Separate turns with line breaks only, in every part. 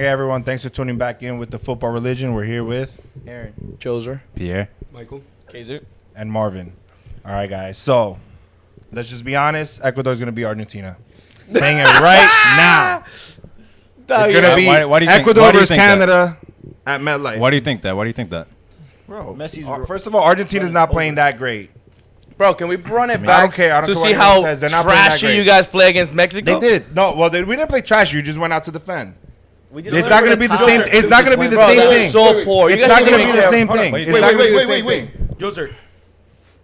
Hey everyone, thanks for tuning back in with the Football Religion. We're here with
Aaron,
Joser,
Pierre,
Michael,
Kaiser.
and Marvin. All right, guys. So let's just be honest. Ecuador's gonna be Argentina. Saying it right now. It's gonna be
why do you think-
Ecuador
why do you
versus
think that?
Canada at MetLife.
Why do you think that? Why do you think that?
Bro,
Messi's
first of all, Argentina's not playing that great.
Bro, can we run it
I
back
don't care. I don't
to
care
see
what
how
anyone says. They're not playing that
trashy
great.
you guys play against Mexico?
They did. No, well, we didn't play trash. You just went out to defend.
we just
It's not gonna be the same. It's not gonna be the
Bro,
same
that was
thing.
so poor. You
It's
guys
not
didn't
gonna be
even
the
care.
same
Hold on,
thing.
wait,
It's not gonna be the same
wait.
thing.
Joser,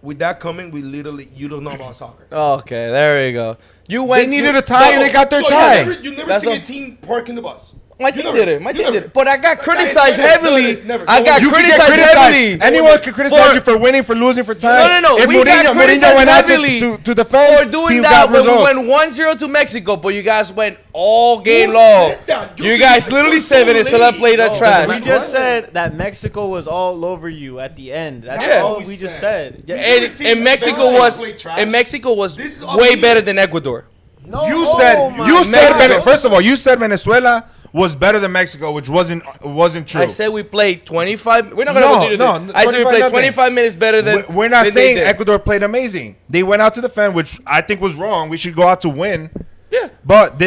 with that coming, we literally, you don't know about soccer.
Okay, there we go. You
They
went.
needed a tie and they got their
So
tie.
You never
That's
seen
a-
a team parking the bus.
My
You
team
never-
did it. My
you
team
never-
did it. But I got criticized
never,
heavily.
never.
I got
You can get
criticized
criticized.
heavily.
Anyone can criticize
For-
you for winning, for losing, for tying.
No.
If
We got
Mourinho
criticized
went out
heavily
to defend,
for doing
he
that
got
when we
results.
went 1-0 to Mexico, but you guys went all game
Who
long.
said that?
You guys literally said it until I played that
We
trash.
just said that Mexico was all over you at the end. That's
Yeah.
all we just said. Yeah.
never seen
And Mexico
Mexico
was
play trash. This is all
way
we
better
need.
than Ecuador.
No,
You
oh
said
my
you said
Mexico.
first of all, you said Venezuela was better than Mexico, which wasn't true.
I said we played 25. We're not gonna continue
no,
this. I said we
25
played
nothing.
25 minutes better than.
We're not
than they
saying
did.
Ecuador played amazing. They went out to defend, which I think was wrong. We should go out to win.
Yeah.
But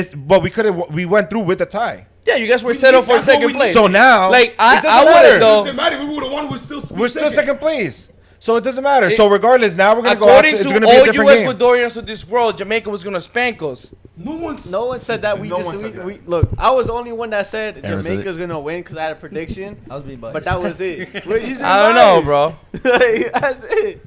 we went through with the tie.
Yeah, you guys were settled for
That's what
second
we
place.
need.
So now
like
it
I
doesn't
wouldn't
matter.
It
though.
doesn't matter. We would have won.
We're still second place. So it doesn't matter. So regardless, now we're gonna go out.
According
It's
to
gonna be a
all you
different game.
Ecuadorians of this world, Jamaica was gonna spank us.
No one
said that.
No one said that.
Look, I was the only one that said
Aaron said
Jamaica's gonna win because I had a prediction.
I was being biased.
But that was it. We're just
I don't know, bro.
Like, that's it.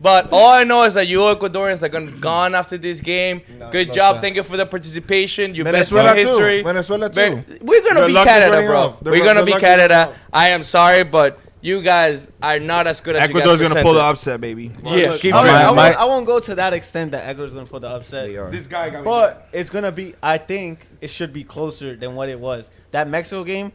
But all I know is that you Ecuadorians are gone after this game. Good job. Thank you for the participation. You best in
Venezuela
history.
too. Venezuela too.
We're gonna
Their
be
luck is
Canada,
running
bro.
off. Their
We're gonna
luck
be
is running
Canada.
off.
I am sorry, but you guys are not as good as
Ecuador's
you guys
gonna pull the
presented.
upset, baby.
Yeah,
Look,
keep
all
it.
right, I won't go to that extent that Ecuador's gonna put the upset.
This guy got me.
But it's gonna be. I think it should be closer than what it was. That Mexico game,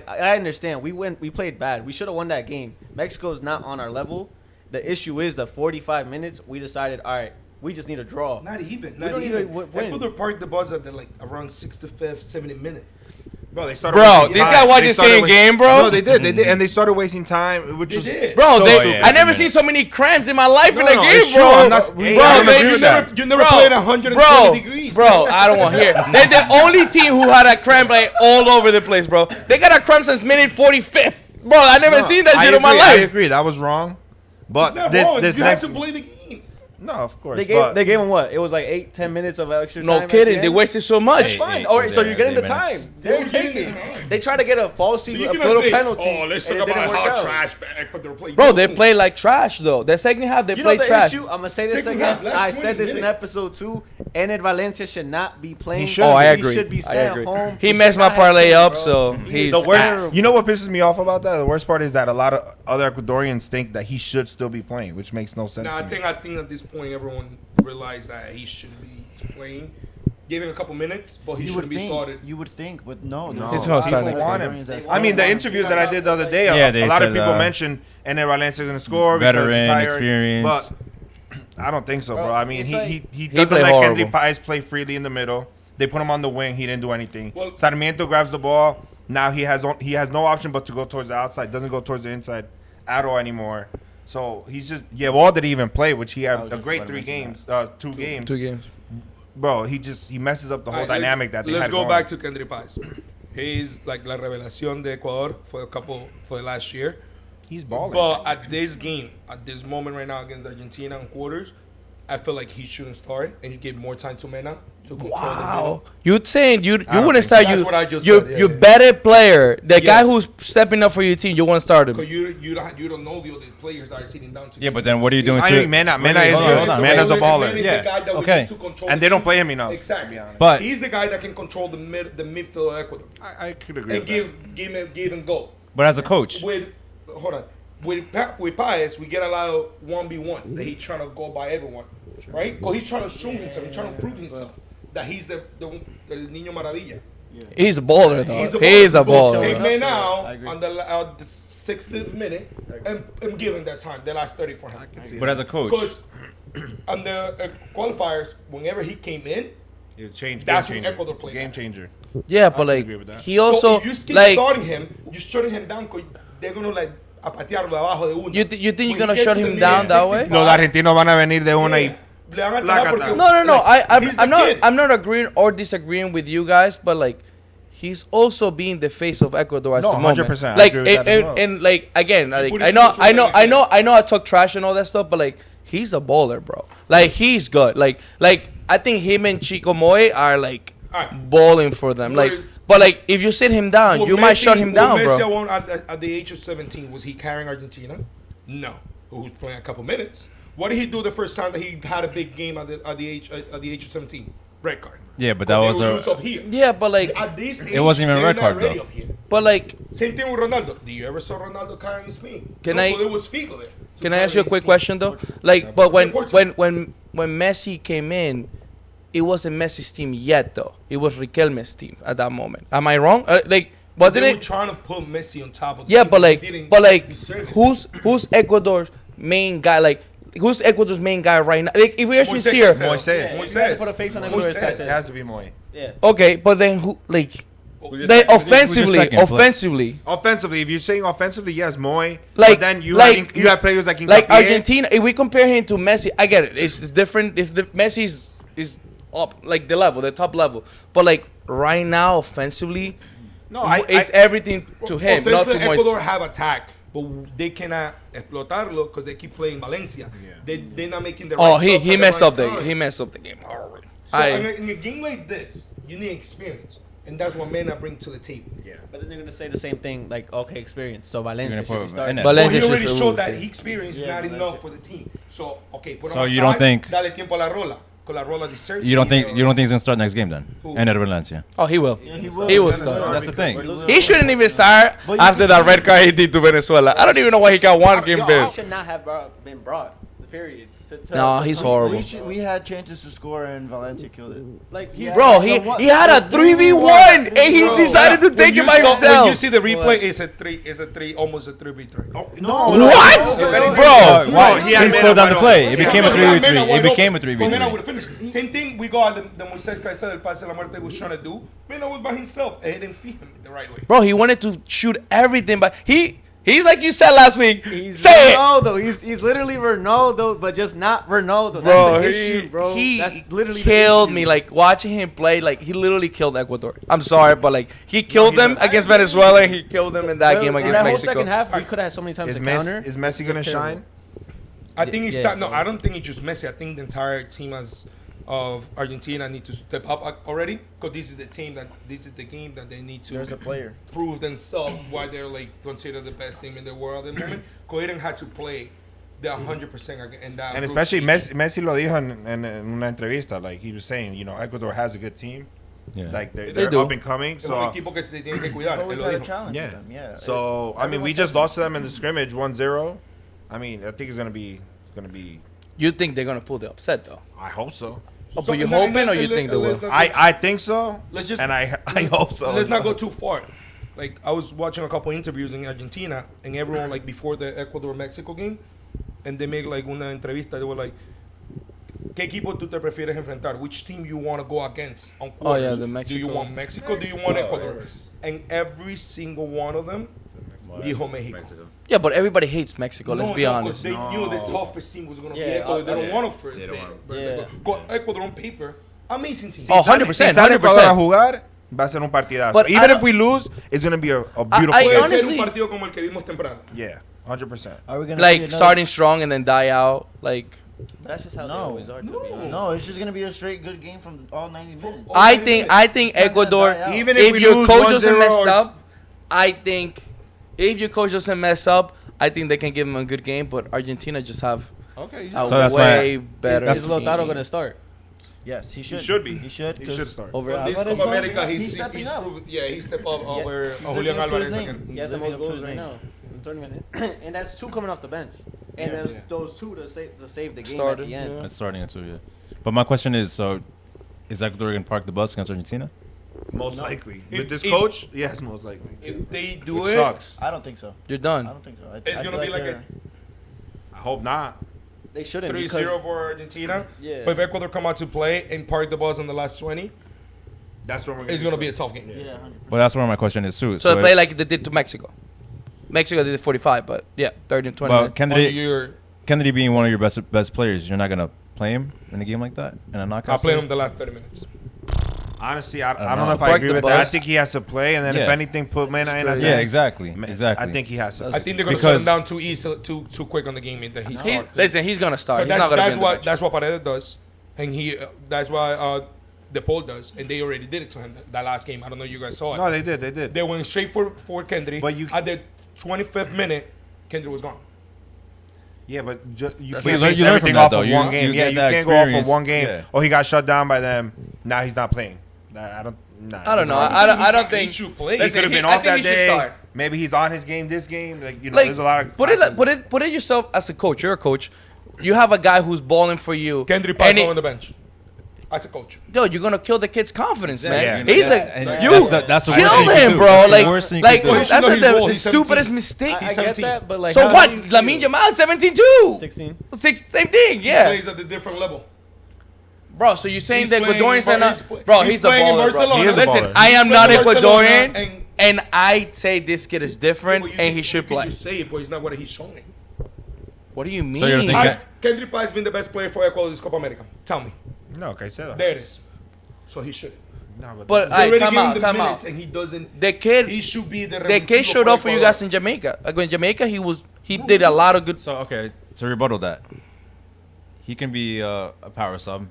I understand. We played bad. We should have won that game. Mexico's not on our level. The issue is the 45 minutes. We decided, all right, we just need a draw.
Not even.
don't
Not
even
even.
win.
Ecuador parked the bus at around 65th, 70th minute.
Bro, they started.
Bro,
wasting
this
time.
guy watched
They
the
started
same
wasting-
game, bro.
No, they did, and they started wasting time, which
They
is
did.
Bro,
so
they,
stupid.
I never seen so many cramps in my life in a
no,
game,
it's
bro.
true. I'm not-
bro,
hey, I don't
they-
agree with that.
You never
Bro,
played 120
bro,
degrees.
Bro, I don't want to hear. They're the only team who had a cramp like all over the place, bro. They got a cramp since minute 45th. Bro, I never
No,
seen that
I
shit in my
agree, I
life.
agree. That was wrong. But
It's not
this
wrong.
this
You
next
have to play the game.
no, of course.
They
but
gave him what? It was like 8-10 minutes of extra time.
No
at
kidding.
the
They
end.
wasted so
That's
much.
fine.
Eight-
All right,
eight-
so you're getting the
eight
time.
minutes.
They're
You're getting
taking.
the time.
They tried to get a false
So
a
you
little
cannot say,
penalty.
oh, let's
and
talk
it didn't
about
work
how
out.
trash Ecuador played.
Bro, they play like trash, though. The second half, they
You
play
know the
trash.
issue? I'm gonna say this
Second
again.
half, last
I
20
said this in
minutes.
episode 2. Ened Valencia should not be playing.
He shouldn't
Oh, I
be.
agree.
He should be
I
sent
agree.
home.
He
should
messed my
not have
parlay
played,
up,
bro.
so
He
he's
is
the worst,
terrible.
you know what pisses me off about that? The worst part is that a lot of other Ecuadorians think that he should still be playing, which makes no sense.
Nah,
to
I
me.
think at this point everyone realized that he should be playing. Gave him a couple minutes, but he
You
shouldn't
would
be started.
think. You would think, but no.
No,
He's gonna start
people
next
want
game.
him. I mean, the interviews that I did the other day,
Yeah,
a
they
lot of
said,
people mentioned Ened Valencia is going to score
veteran,
because he's tired,
experience.
But I don't think so, bro.
Bro,
I mean,
it's
he,
like-
he doesn't
played
let
horrible.
Kendry Páez play freely in the middle. They put him on the wing. He didn't do anything.
Well-
Sarmiento grabs the ball. Now he has no option but to go towards the outside. Doesn't go towards the inside at all anymore. So he's just Wall didn't even play, which he
I
had
was
a
just
great
about to
3
mention
games, 2 games.
2 games.
Bro, he messes up the whole
All right,
dynamic that they
let's
had
go
going.
back to Kendry Páez. He's like la revelación de Ecuador for the last year.
He's balling.
But at this game, at this moment right now against Argentina in quarters, I feel like he shouldn't start, and you give more time to Mena to control the middle.
You saying you
don't
wouldn't
think
start
so. That's what I just
your
said, yeah,
your
yeah.
better player, the guy
Yes.
who's stepping up for your team. You want to start him.
Because you don't know the other players that are sitting down to
Yeah, but then what are you doing
I
to
mean, Mena is
hold on,
good.
hold on.
Mena's a baller.
Mena's the
Yeah,
guy that we
okay.
need to control
And
the
they don't
team.
play him enough.
Exactly.
But
He's the guy that can control the midfield of Ecuador
I could agree
and
with
give and go.
but as a coach,
With Páez, we get a lot of 1v1 that he's trying to go by everyone, right? Because he's trying to show himself, he's trying to prove himself that he's the Niño Maravilla.
He's a baller, though.
He's a
He's a
baller.
baller.
Take
Showing
men
up,
out
I agree.
on the 60th minute and give him that time, the last 30 for him.
but as a coach,
Because on the qualifiers, whenever he came in,
It changed.
That's
Game
when
changer.
Ecuador played
Game
better.
changer.
Yeah, but like
agree with that.
he also
if you keep
like
starting him, you're shutting him down because they're gonna like apatearlo de abajo de uno.
you think you're
When
gonna
he gets
shut
to the
him
minute
down that way?
65,
Los argentinos van a venir de una y.
le van a tirar porque-
No.
like, he's the kid.
I'm not agreeing or disagreeing with you guys, but like he's also being the face of Ecuador at
No,
the moment.
100%. I
Like
agree with that as well.
and like again, like
put
I
his
know
control in
I talk trash and all that stuff, but like he's a baller, bro. Like he's good. Like I think him and Chico Moy are like
Alright.
balling for them. Like
Well,
but like if you sit him down,
Will
you might
Messi-
shut him down,
will Messi
bro.
won at the age of 17, was he carrying Argentina? No. Who was playing a couple minutes? What did he do the first time that he had a big game at the age of 17? Red card.
Yeah, but that was
They were
a.
loose up here.
Yeah, but like
At this age,
It wasn't even a
they're
red
not
card,
ready
though.
up here.
but like
Same thing with Ronaldo. Do you ever saw Ronaldo carrying Spain?
Can
no,
I-
but there was Figo there.
can I ask you a quick question though? Like but when
Portugal.
when Messi came in, it wasn't Messi's team yet though. It was Riquelme's team at that moment. Am I wrong? Like wasn't
They were
it?
trying to put Messi on top of the
Yeah,
team,
but
they
like,
didn't deserve it.
who's Ecuador's main guy? Like, who's Ecuador's main guy right now? Like, if we're
Moises
sincere,
Caicedo.
Moises.
You gotta put a face on Ecuador's
Moises.
It has to be Moy.
Yeah.
okay, but then who? Like,
Who's
they
your
offensively,
second play?
offensively,
Offensively, if you're saying offensively, yes, Moy.
Like-
but then you
like-
you have players like
like
Hincapié.
Argentina. If we compare him to Messi, I get it. It's different. If the Messi is up like the level, the top level, but like right now, offensively,
No,
it's everything to him, not to
Offensively, Ecuador
Moises.
have attack, but they cannot explotarlo because they keep playing Valencia. They're not making the right
Oh,
stuff
he
at the
messed
right
up the
time.
he messed up the game horribly.
So in a game like this, you need experience, and that's what Mena bring to the table.
Yeah.
But then they're gonna say the same thing, like okay, experience. So Valencia
You're
should
gonna
be
put
starting.
in it.
Well,
Valencia
he already
should
showed
lose,
that
yeah.
he experience is not enough for the team. So okay, put him
So
aside,
you don't think-
dale tiempo a la Rola, because la Rola deserves.
You don't
to be
think he's gonna start next game then?
Who?
Ener Valencia.
Oh, he will.
He will.
He will
He's gonna
start.
That's the thing.
He shouldn't even start
But you
after
can
that
see-
red card he did to Venezuela. I don't even know why he got one game
He
ban.
should not have been brought. Period.
No, he's horrible.
We had chances to score and Valencia killed it.
Like
Yeah.
Bro, he had a 3v1 and he decided to take it by
When
himself.
you see the replay, it's a three, almost a 3v3.
No.
What?
Bro,
why? He had
He slowed down the
Mena
play.
wide
It became a
open.
3v3. It became a
Mena
3v3.
would have finished. Same thing we got the Moises Caicedo, el pase de la muerte was trying to do. Mena was by himself and he didn't feed him the right way.
Bro, he wanted to shoot everything, but he's like you said last week.
he's
Say it.
Ronaldo. He's literally Ronaldo, but just not Ronaldo. That's
Bro,
the
he,
issue, bro.
he
That's literally
killed
the
me.
issue.
Like watching him play, like he literally killed Ecuador. I'm sorry, but like he killed
he
them
doesn't.
against Venezuela, and he killed them in that
Well,
game
in
against
that whole
Mexico.
second half, we could have had so many times
Is
to counter.
Messi gonna shine?
I think he's
Yeah,
no.
bro.
I don't think it's just Messi. I think the entire team of Argentina need to step up already because this is the game that they need to
There's a player.
prove themselves why they're like considered the best team in the world at the moment. Because they didn't have to play the 100% in that.
And
group
especially
stage.
Messi lo dijo en una entrevista. Like he was saying, Ecuador has a good team.
Yeah.
Like
They
they're
do.
up and coming.
Es un
So
equipo que se tiene que cuidar.
Always
él lo
had a
dijo.
challenge
yeah.
with them. Yeah.
So I mean, we just lost to them in the scrimmage 1-0. I mean, I think it's gonna be.
You think they're gonna pull the upset though?
I hope so.
Oh, but you hoping or you think they will?
I think so.
Let's just-
and I hope so.
Let's not go too far. Like I was watching a couple interviews in Argentina, and everyone like before the Ecuador-Mexico game, and they make like una entrevista. They were like, ¿Qué equipo tú te prefieres enfrentar? Which team you want to go against on
Oh, yeah,
quarters?
the
Do you
Mexico.
want Mexico? Do you want Ecuador? And every single one of them dijo Mexico.
Yeah, but everybody hates Mexico. Let's be
'cause
honest.
They knew the toughest team was going to be
Yeah,
Ecuador. They don't
yeah.
want to first.
They don't want
Yeah.
Go Ecuador on paper, amazing team.
Oh, 100%,
Si sale Ecuador a
100%.
jugar, va a ser un partidazo.
But I
Even if
don't-
we lose, it's gonna be a beautiful
I
game.
Puede ser
honestly-
un partido como el que vimos temprano.
Yeah, 100%.
Are we gonna see
Like
another-
starting strong and then die out. Like
That's just how they
No.
always are. To be honest.
No, it's just gonna be a straight good game from all 90 minutes.
I think Ecuador.
die out.
Even if
If
we
your
lose
coach doesn't
1-0
mess
or-
up, I think if your coach doesn't mess up, I think they can give him a good game. But Argentina just have
Okay.
a
So that's
way
why-
better.
Is
team.
Lautaro gonna start?
Yes, he should.
should be.
He should.
He
'cause
should start.
Over
This
Alvarez?
Copa America,
He's
he's
stepping up.
proven. Yeah, he stepped up over
he's
Julian
living up to his
Alvarez
name.
again.
He has the
living
most
up to
goals
his
right
name.
now in the tournament, and that's 2 coming off the bench. And there's those 2 to save the game
Started,
at the end.
yeah.
It's starting at 2, yeah. But my question is, so is Ecuador going to park the bus against Argentina?
Most likely. With this
If-
coach, yes, most likely.
If they do
Which
it,
sucks.
I don't think so.
You're
I
done.
don't think so. I
It's
feel
gonna be like
they're-
I hope not.
They shouldn't.
3-0 for Argentina.
Yeah.
But if Ecuador come out to play and park the balls on the last 20,
That's what we're
it's going to be a tough game.
Yeah, 100%.
Well, that's where my question is too.
So they play like they did to Mexico. Mexico did 45, but yeah, 30 and 20.
Well,
minutes.
Kennedy being one of your best players, you're not gonna play him in a game like that in a knockout.
I'll play
series?
him the last 30 minutes.
Honestly, I
don't
don't know if I
Park
agree
the
with that. I
bus.
think he has to play, and then if
Yeah.
anything, put Mena in.
Yeah, exactly.
I think he has to.
I think they're going to
Because-
shut him down too easy, too quick on the game. That he's hard.
Listen, he's gonna start.
But
He's not gonna be in the bench.
that's what Paredes does, and that's why the Paul does, and they already did it to him that last game. I don't know if you guys saw it.
No, they did. They did.
They went straight for Kendry.
But you-
at the 25th minute, Kendry was gone.
Yeah, but you
But
can't
you
base
learn
everything
from that,
off
though.
of
You-
one game.
you
Yeah,
get
you
that
can't go off of
experience.
one game.
Yeah.
Oh, he got shut down by them. Now he's not playing. I don't. Nah,
I don't know.
doesn't
I don't
He
think.
should play.
He
Listen,
could have been
I
off
think
that
he should
day.
start.
Maybe he's on his game this game. Like
Like,
there's a lot of.
put it yourself as a coach. You're a coach. You have a guy who's balling for you.
Kendry
and
Paul on the bench. As a coach.
Yo, you're gonna kill the kid's confidence, man.
Yeah.
He's
And
like,
that's the worst
kill
thing you can
him,
do.
bro.
That's the
Like,
worst thing you
like
can do.
Well, he should
that's
know
like
his role.
the
He's
stupidest
17.
mistake.
I get
17.
that, but like,
So
how
what?
do you
Lamine
feel?
Yamal 17-2.
16.
Same thing,
He
yeah.
plays at a different level.
Bro, so you're saying
He's
that
playing
Ecuadorians
in
are not...
Bar-
Bro,
he's
he's a
playing in
baller, bro.
Barcelona.
He is a
Listen,
baller.
I am
He's
not
playing in Barcelona,
Ecuadorian, and I say this kid is different,
Well,
and he should
you
play.
can just say it, but it's not what he's showing.
What do you mean?
So you're thinking-
Has Kendry Paul has been the best player for Ecuador this Copa America? Tell me.
No, okay, say that.
There it is. So he should.
No,
But
They
Alright,
already
time
gave him
out,
the
time
minutes,
out.
and he doesn't.
The kid,
He should be the.
the kid showed up for you guys in Jamaica. Like in Jamaica, he did a lot of good.
So okay, to rebuttal that, he can be a power sub,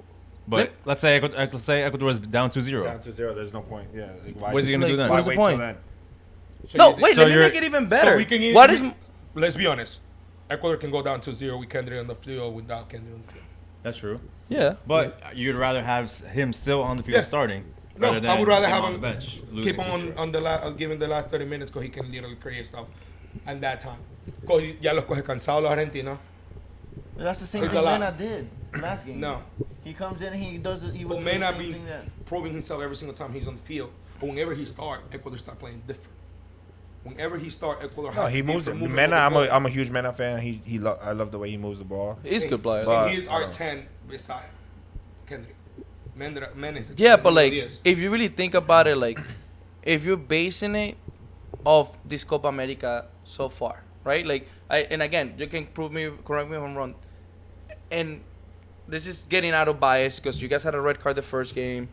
but let's say Ecuador is down 2-0.
down to 0. There's no point. Yeah. Like, why,
What is he gonna do then?
Why
What's the
wait
point?
till then?
No, wait,
so
let me
you're-
make it even better.
So we can
What is?
Let's be honest. Ecuador can go down 2-0 with Kendry on the field, without Kendry on the field.
That's true.
Yeah.
But you'd rather have him still on the field
Yeah.
starting
No,
rather than
I would rather
him
have
on
him
the bench.
keep
losing
him
2-0.
on the give him the last 30 minutes because he can literally create stuff at that time. Because ya los coge cansados los argentinos.
That's the same
It's
thing
a lot.
Mena did last game.
No.
He comes in and he does it. He
But
would
may
do the
not
same
be
thing that.
proving himself every single time he's on the field. But whenever he start, Ecuador start playing different. Whenever he start, Ecuador
No,
has
he moves.
different movement
Mena,
of the ball.
I'm a huge Mena fan. I love the way he moves the ball.
He's a good player.
But-
And he is R10 beside Kendrick. Men is
Yeah, but like,
Yes.
if you really think about it, like, if you're basing it off this Copa America so far, right? Like, and again, you can correct me if I'm wrong. And this is getting out of bias because you guys had a red card the first game.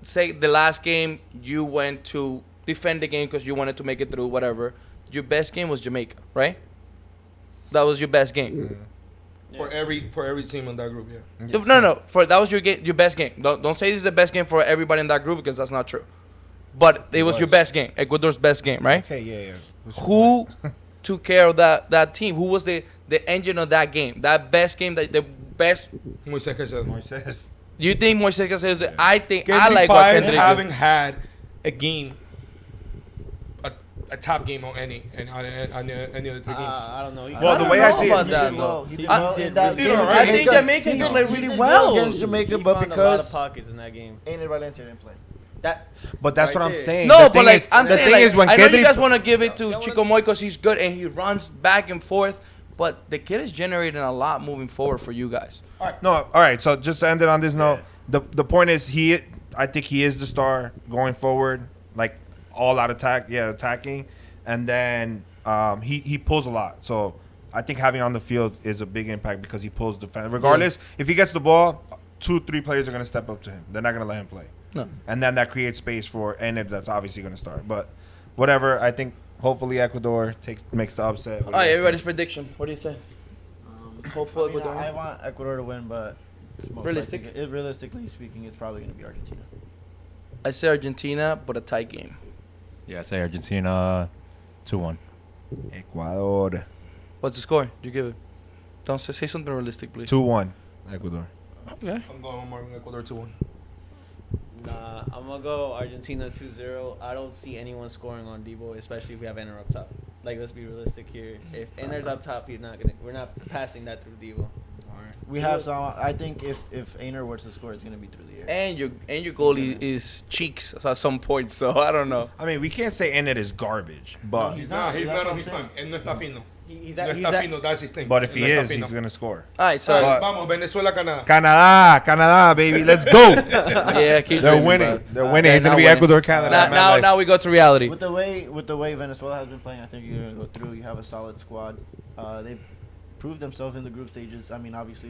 Say the last game you went to defend the game because you wanted to make it through, whatever. Your best game was Jamaica, right? That was your best game.
for every team in that group, yeah.
No. That was your best game. Don't say this is the best game for everybody in that group because that's not true. But it was your best game, Ecuador's best game, right?
Okay, yeah.
Who took care of that team? Who was the engine of that game? That best game, the best.
Moises Caicedo.
Moises.
You think Moises Caicedo? I think I
Kendrick
like what
Páez
Kendrick
haven't
did.
had a game, a top game on any other three games.
I don't know.
Well, the way I see it,
about
he
that,
did
though.
well. He did
I-
well
did
in that
really
game.
well.
I think Jamaica
He
can play
did
really
well
well.
against Jamaica,
He
but
found a lot of
because
pockets in that game.
Ainer Valencia didn't play.
That
But that's
Right
what I'm
there.
saying.
No,
The
but
thing
like
is-
I'm
the
saying,
thing
like,
is when
I know you
Kendrick,
guys want to give it to Chico Moy because he's good and he runs back and forth, but the kid is generating a lot moving forward for you guys.
No, all right. So just to end it on this note, the point is I think he is the star going forward, like all out attacking, and then he pulls a lot. So I think having on the field is a big impact because he pulls defense. Regardless, if he gets the ball, 2-3 players are going to step up to him. They're not going to let him play.
No.
And then that creates space for Enid that's obviously going to start. But whatever, I think hopefully Ecuador makes the upset.
All right, everybody's prediction. What do you say? Hopeful
I mean,
Ecuador.
I want Ecuador to win, but it's most
Realistic?
likely- realistically speaking, it's probably going to be Argentina.
I say Argentina, but a tight game.
Yeah, I say Argentina 2-1.
Ecuador.
What's the score? You give it. Don't say something realistic, please.
2-1 Ecuador.
Okay.
I'm going more Ecuador 2-1.
Nah, I'm gonna go Argentina 2-0. I don't see anyone scoring on Debo, especially if we have Enner up top. Like, let's be realistic here. If Enner's up top, we're not passing that through Debo.
We have some. I think if Ainer were to score, it's going to be through the air.
And your goalie is cheeks at some point, so I don't know.
I mean, we can't say Enid is garbage, but
He's
Nah,
not.
he's
That's
not
what
on
I'm
his
saying.
time. Él no está fino.
He's
No
at, he's
está
at,
fino, that's his thing.
But if he
No está
is,
fino.
he's gonna score.
All right, so
Alright, vamos, Venezuela, Canadá.
Canada, baby, let's go.
yeah, keep
They're
dreaming,
winning.
bro.
They're winning.
They're
It's gonna
not
be
winning.
Ecuador, Canada.
Now we go to reality.
With the way Venezuela has been playing, I think you're gonna go through. You have a solid squad. They've proved themselves in the group stages. I mean, obviously,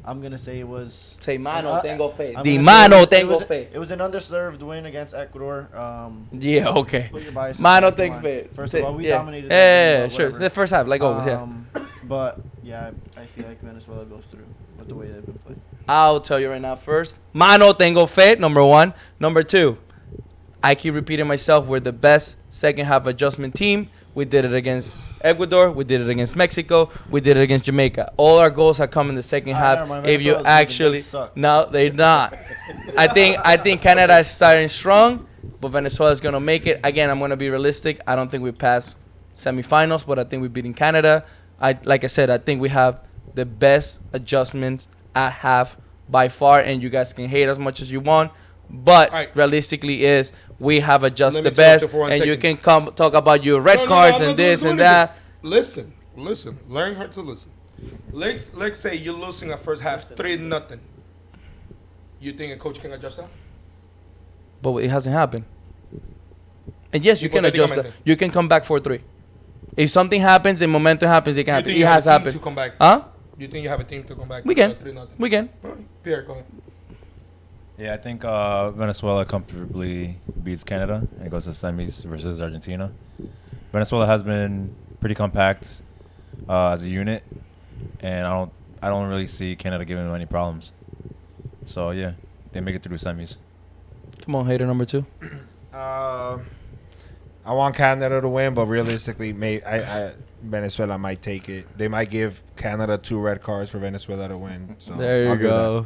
I'm gonna say it was.
Say mano tengo fe.
I'm
Di
gonna say
mano
it was-
tengo fe.
It was an underserved win against Ecuador.
Yeah, okay.
Put your biases
Mano
aside, come
tengo
on.
fe.
First of all, we
yeah.
dominated. that game,
Yeah,
but
sure. It's
whatever.
the first half, like always, yeah.
But yeah, I feel like Venezuela goes through with the way they've been playing.
I'll tell you right now. First, mano tengo fe. Number one. Number two, I keep repeating myself. We're the best second half adjustment team. We did it against Ecuador. We did it against Mexico. We did it against Jamaica. All our goals have come in the second half.
never mind.
If you
Venezuela's losing.
actually,
They suck.
no, they're not. I think Canada is starting strong, but Venezuela is gonna make it. Again, I'm gonna be realistic. I don't think we pass semifinals, but I think we're beating Canada. Like I said, I think we have the best adjustments at half by far, and you guys can hate as much as you want, but
All right.
realistically is we have adjusted
Let me
the
talk
best,
to for one
and you
second.
can come talk about your red
No,
cards
I'm
and
not
this
doing
and
anything.
that.
Listen. Learn how to listen. Let's say you're losing at first half 3-0. You think a coach can adjust that?
But it hasn't happened. And yes, you can adjust that.
Hipotéticamente.
You can come back 4-3. If something happens and momentum happens, it can
You
happen.
think
It
you
has
have a team
happened.
to come back?
Huh?
You think you have a team to come back?
We can.
3-0.
We can.
All right, Pierre, go ahead.
Yeah, I think Venezuela comfortably beats Canada and goes to semis versus Argentina. Venezuela has been pretty compact as a unit, and I don't really see Canada giving them any problems. So yeah, they make it through semis.
Come on, hater number 2.
I want Canada to win, but realistically, Venezuela might take it. They might give Canada 2 red cards for Venezuela to win. So
There
I'll
you
give
go.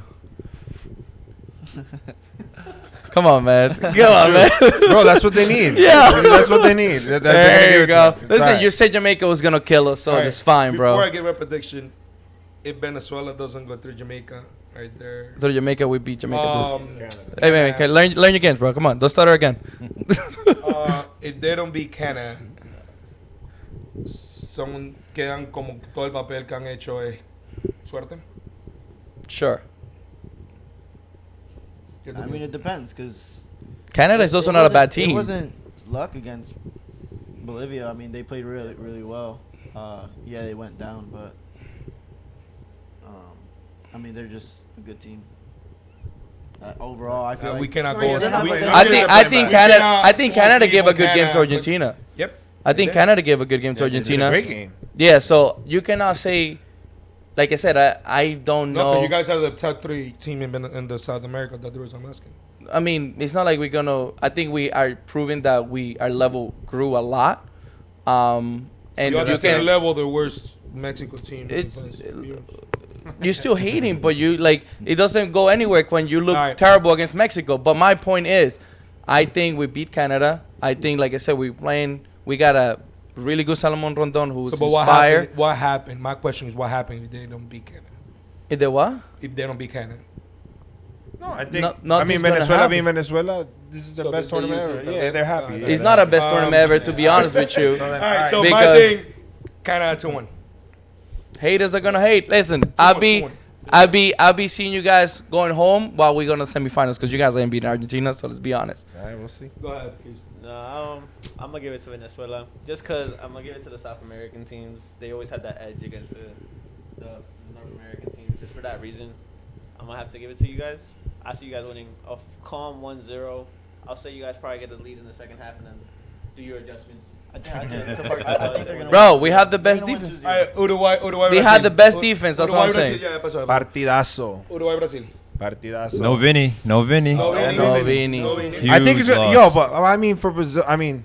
Come on, man. Come on, man.
that. Bro, that's what they need.
Yeah.
That's what they need. They're gonna
There
give
you
it to
go.
them. It's
Listen,
alright.
you said Jamaica was gonna kill us, so
All right,
it's fine, bro.
Before I give a prediction, if Venezuela doesn't go through Jamaica, right there.
So Jamaica, we beat Jamaica.
Canada.
Hey, man, okay, learn your games, bro. Come on, don't stutter again.
If they don't beat Canada, quedan como todo el papel que han hecho es suerte.
Sure.
¿Qué tú
I mean,
piensas?
it depends because
Canada is also not a bad
It
team.
wasn't luck against Bolivia. I mean, they played really, really well. Yeah, they went down, but I mean, they're just a good team. Overall, I feel like
we cannot
No,
go.
yeah, they're not
we-
playing-
we
I
they're
think
not
I
playing
think
bad.
Canada
cannot
I think Canada gave a good game to
Canada,
Argentina.
Yep.
I think
They did.
Canada gave a good game to
They did a
Argentina.
great game.
Yeah, so you cannot say, like I said, I don't
No, 'cause
know.
you guys are the top 3 team in the South America. That's the reason I'm asking.
I mean, it's not like we're gonna. I think we are proving that our level grew a lot. And
You're at
you
the same
can
level the worst Mexico team.
It's-
in the past years.
you still hate him, but you like it doesn't go anywhere when you look
Alright.
terrible against Mexico. But my point is, I think we beat Canada. I think, like I said, we got a really good Salomon Rondon who's
So, but what
inspired.
happened? What happened? My question is, what happened if they don't beat Canada?
Is there what?
If they don't beat Canada,
No, I think.
No-
I mean,
nothing's gonna
Venezuela
happen.
being Venezuela, this is the
So
best
they
tournament
use
ever.
it for
Yeah,
that.
they're happy.
It's
Yeah,
It's
they're
not a
happy.
best tournament ever, to be honest with you.
all right. So my
Because-
thing, Canada 2-1.
Haters are gonna hate. Listen, I'll be seeing you guys going home while we go to semifinals because you guys ain't beating Argentina. So let's be honest.
All right, we'll see.
Go ahead, please.
No, I'm gonna give it to Venezuela just because I'm gonna give it to the South American teams. They always had that edge against the North American teams. Just for that reason, I'm gonna have to give it to you guys. I see you guys winning a calm 1-0. I'll say you guys probably get the lead in the second half and then do your adjustments.
I think they're gonna
Bro,
win.
we have the
They're
best
gonna win
defense.
2-0.
All right, Uruguay,
We
Brazil.
had the best defense, that's what I'm
Uruguay,
saying.
Brazil, ya pasó.
Partidazo.
Uruguay, Brazil.
Partidazo.
No Vinny.
No Vini.
No Vini.
No Vini.
Huge
I think it's
loss.
yo, but I mean for Brazil, I mean,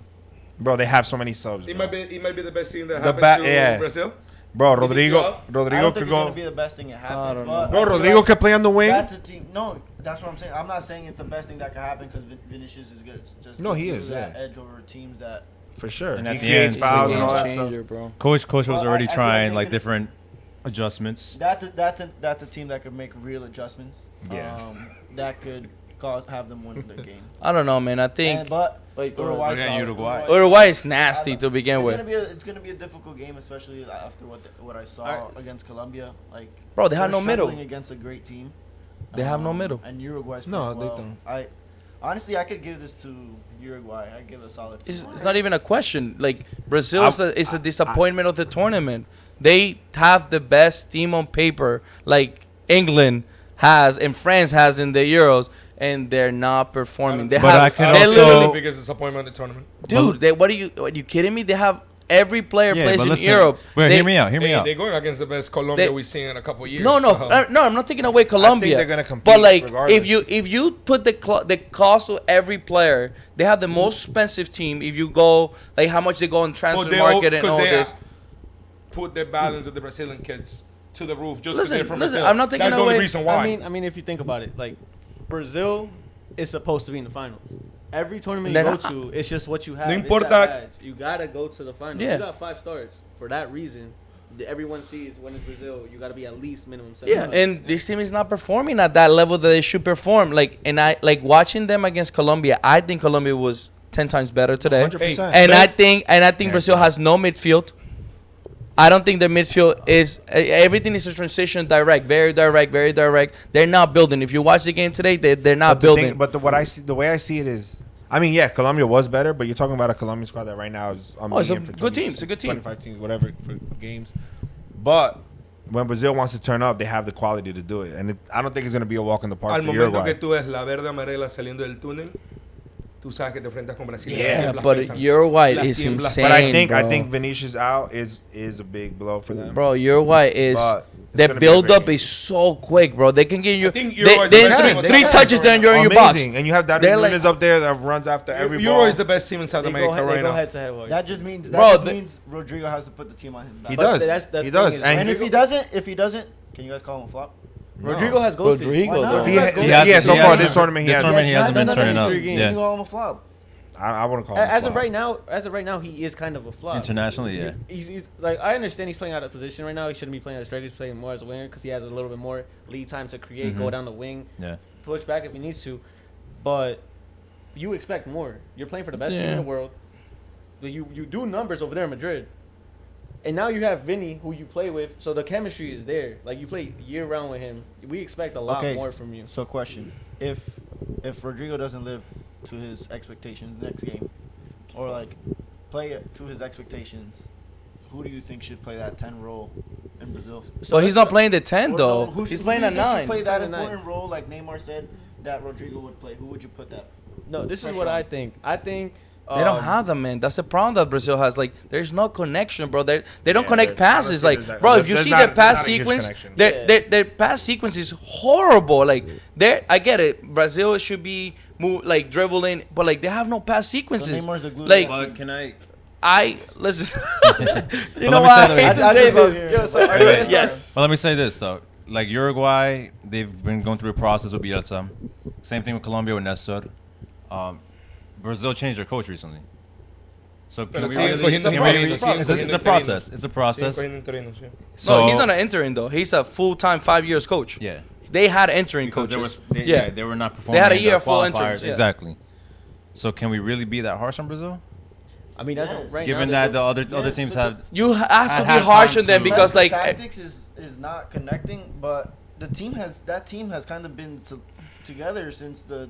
bro, they have so many subs.
It
Bro,
might be the best thing that
The
happened to
yeah.
Brazil.
bro
You think
Rodrigo,
so?
I
Rodrigo
don't think
could
it's gonna
go.
be the best thing that
I
happens.
don't
but
know.
Bro,
I feel
Rodrigo
like
could play on the wing.
That's a team. No, that's what I'm saying. I'm not saying it's the best thing that could happen because Vinicius is good. It's just
No, he
gives
is,
you that
yeah.
edge over teams that.
For sure.
And
He
at the
creates
end,
fouls
He's
and
a
all
game
that stuff.
changer, bro.
Coach was
Well,
already
I feel
trying
like
like
they
different adjustments.
That's a team that could make real adjustments.
Yeah.
That could have them win their game.
I don't know, man. I think
But
Wait, go
Uruguay,
ahead. Uruguay.
Uruguay is nasty to begin with.
It's gonna be a difficult game, especially after what I saw
Alright.
against Colombia. Like,
Bro, they have
they're
no middle.
struggling against a great team.
They have no middle.
And Uruguay's
No,
playing
they
well.
don't.
Honestly, I could give this to Uruguay. I give a solid.
It's not even a question. Like Brazil is a disappointment of the tournament. They have the best team on paper, like England has and France has in the Euros, and they're not performing. They
But
have.
I can
They
also-
literally,
the biggest disappointment of the tournament.
dude. What are you kidding me? They have every player
Yeah,
plays
but
in
listen,
Europe.
Wait,
They-
hear me out. Hear me out.
They're going against the best Colombia
They-
we've seen in a couple of years.
No,
so-
I'm not taking away Colombia.
they're gonna compete
but like,
regardless.
if you put the cost of every player, they have the most expensive team. If you go like how much they go in transfer
But they
market and
'cause
all
they
this.
put the balance of the Brazilian kids to the roof just because
Listen,
they're from
listen,
Brazil.
I'm not taking
That's the
away-
only reason why.
I mean, if you think about it, like Brazil is supposed to be in the finals. Every tournament
They're
you
not.
go to, it's just what you have.
No
It's
importa-
that badge. You gotta go to the finals.
Yeah.
You got 5 stars for that reason. Everyone sees when it's Brazil, you gotta be at least minimum 7.
Yeah, and this team is not performing at that level that they should perform. Like, and I like watching them against Colombia. I think Colombia was 10 times better today.
100%.
And
Hey,
I think Brazil has no midfield. I don't think their midfield is everything is a transition direct, very direct, very direct. They're not building. If you watch the game today, they're not building.
The way I see it is, I mean, yeah, Colombia was better, but you're talking about a Colombian squad that right now is
it's a
unbeaten for
good team. It's a good team.
25 teams, whatever for games. But when Brazil wants to turn up, they have the quality to do it, and I don't think it's going to be a walk in the park
Al
for
momento
Uruguay.
que tú ves la verde amarela saliendo del túnel, tú sabes que te enfrentas con Brasil.
Yeah,
Las
but
pesan.
Uruguay
Las
is
tiemblas.
insane.
But I
bro.
think Vinicius out is a big blow for them.
Bro, Uruguay is
But it's
their
gonna be a
build
great
up
game.
is so quick, bro. They can get you.
I think
They,
Uruguay's
they
the best
three,
team.
three
They
touches, then you're in your box.
Amazing, and you have Darwin
They're like-
Nunes up there that runs after every ball.
Uruguay is the best team in South
They
America
go
right now.
head to head.
That just means
Bro,
Rodrigo has to put the team on his back.
He
But
does.
that's the
He does.
thing is-
And
And if he doesn't, can you guys call him a flop?
Rodrigo has ghosted.
Rodrigo,
Why not?
though.
He
He
has-
so
he
far
has-
this tournament he
this
has.
tournament he hasn't been
done
turning
nothing
up.
in 3 games.
Can you
Yeah,
call him a flop?
I wouldn't call him.
As of
flop.
right now, he is kind of a flop.
internationally, yeah.
He's like, I understand he's playing out of position right now. He shouldn't be playing as a striker. He's playing more as a winger because he has a little bit more lead time to create, go down the wing,
Yeah.
push back if he needs to. But you expect more. You're playing for the best team in
Yeah.
the world. But you do numbers over there in Madrid. And now you have Vinny, who you play with, so the chemistry is there. Like, you play year round with him. We expect a lot more from you.
So question: If Rodrigo doesn't live to his expectations next game, or like play it to his expectations, who do you think should play that 10 role in Brazil?
So he's not playing the 10
Or
though.
no,
He's playing a
who do you think should
9.
play
He's
that
playing a 9.
important role, like Neymar said, that Rodrigo would play. Who would you put that?
No, this is
Pressure
what
on.
I think. I think
They don't have them, man. That's the problem that Brazil has. Like, there's no connection, bro. They don't
Yeah,
connect
there's-
passes.
honestly,
Like,
there's that-
bro, if
there's-
you
there's
see
not-
their
there's
pass
not a huge
sequence,
connection.
their pass sequence is horrible. Like, I get it. Brazil should be like dribbling, but like they have no pass
So
sequences.
Neymar's the glue.
Like,
to that team.
can I?
listen.
let
You know
me
what?
say
I
that-
hate
I
to
just
say
love
this.
hearing
Yo,
it.
so are you gonna
Yes.
start?
Well, let me say this though. Like Uruguay, they've been going through a process with Bielsa. Same thing with Colombia with Nestor. Brazil changed their coach recently. So can
Pero
we
siguen
really?
cogiendo
Can we
interinos,
really-
siguen
it's a
cogiendo
process.
interinos.
It's a
Siguen
process.
cogiendo interinos, sí.
So
No, he's not an interim though. He's a full-time 5 years coach.
Yeah.
They had interim
Because
coaches.
they were not performing.
had a
in
year
the
of full
qualifiers.
interns, yeah.
Exactly. So can we really be that harsh on Brazil?
I mean, that's
Yes.
right
Given
now.
that the other teams have.
You have to be
had
harsh
time
on them
to-
because like
tactics is not connecting, but the team has kind of been together since the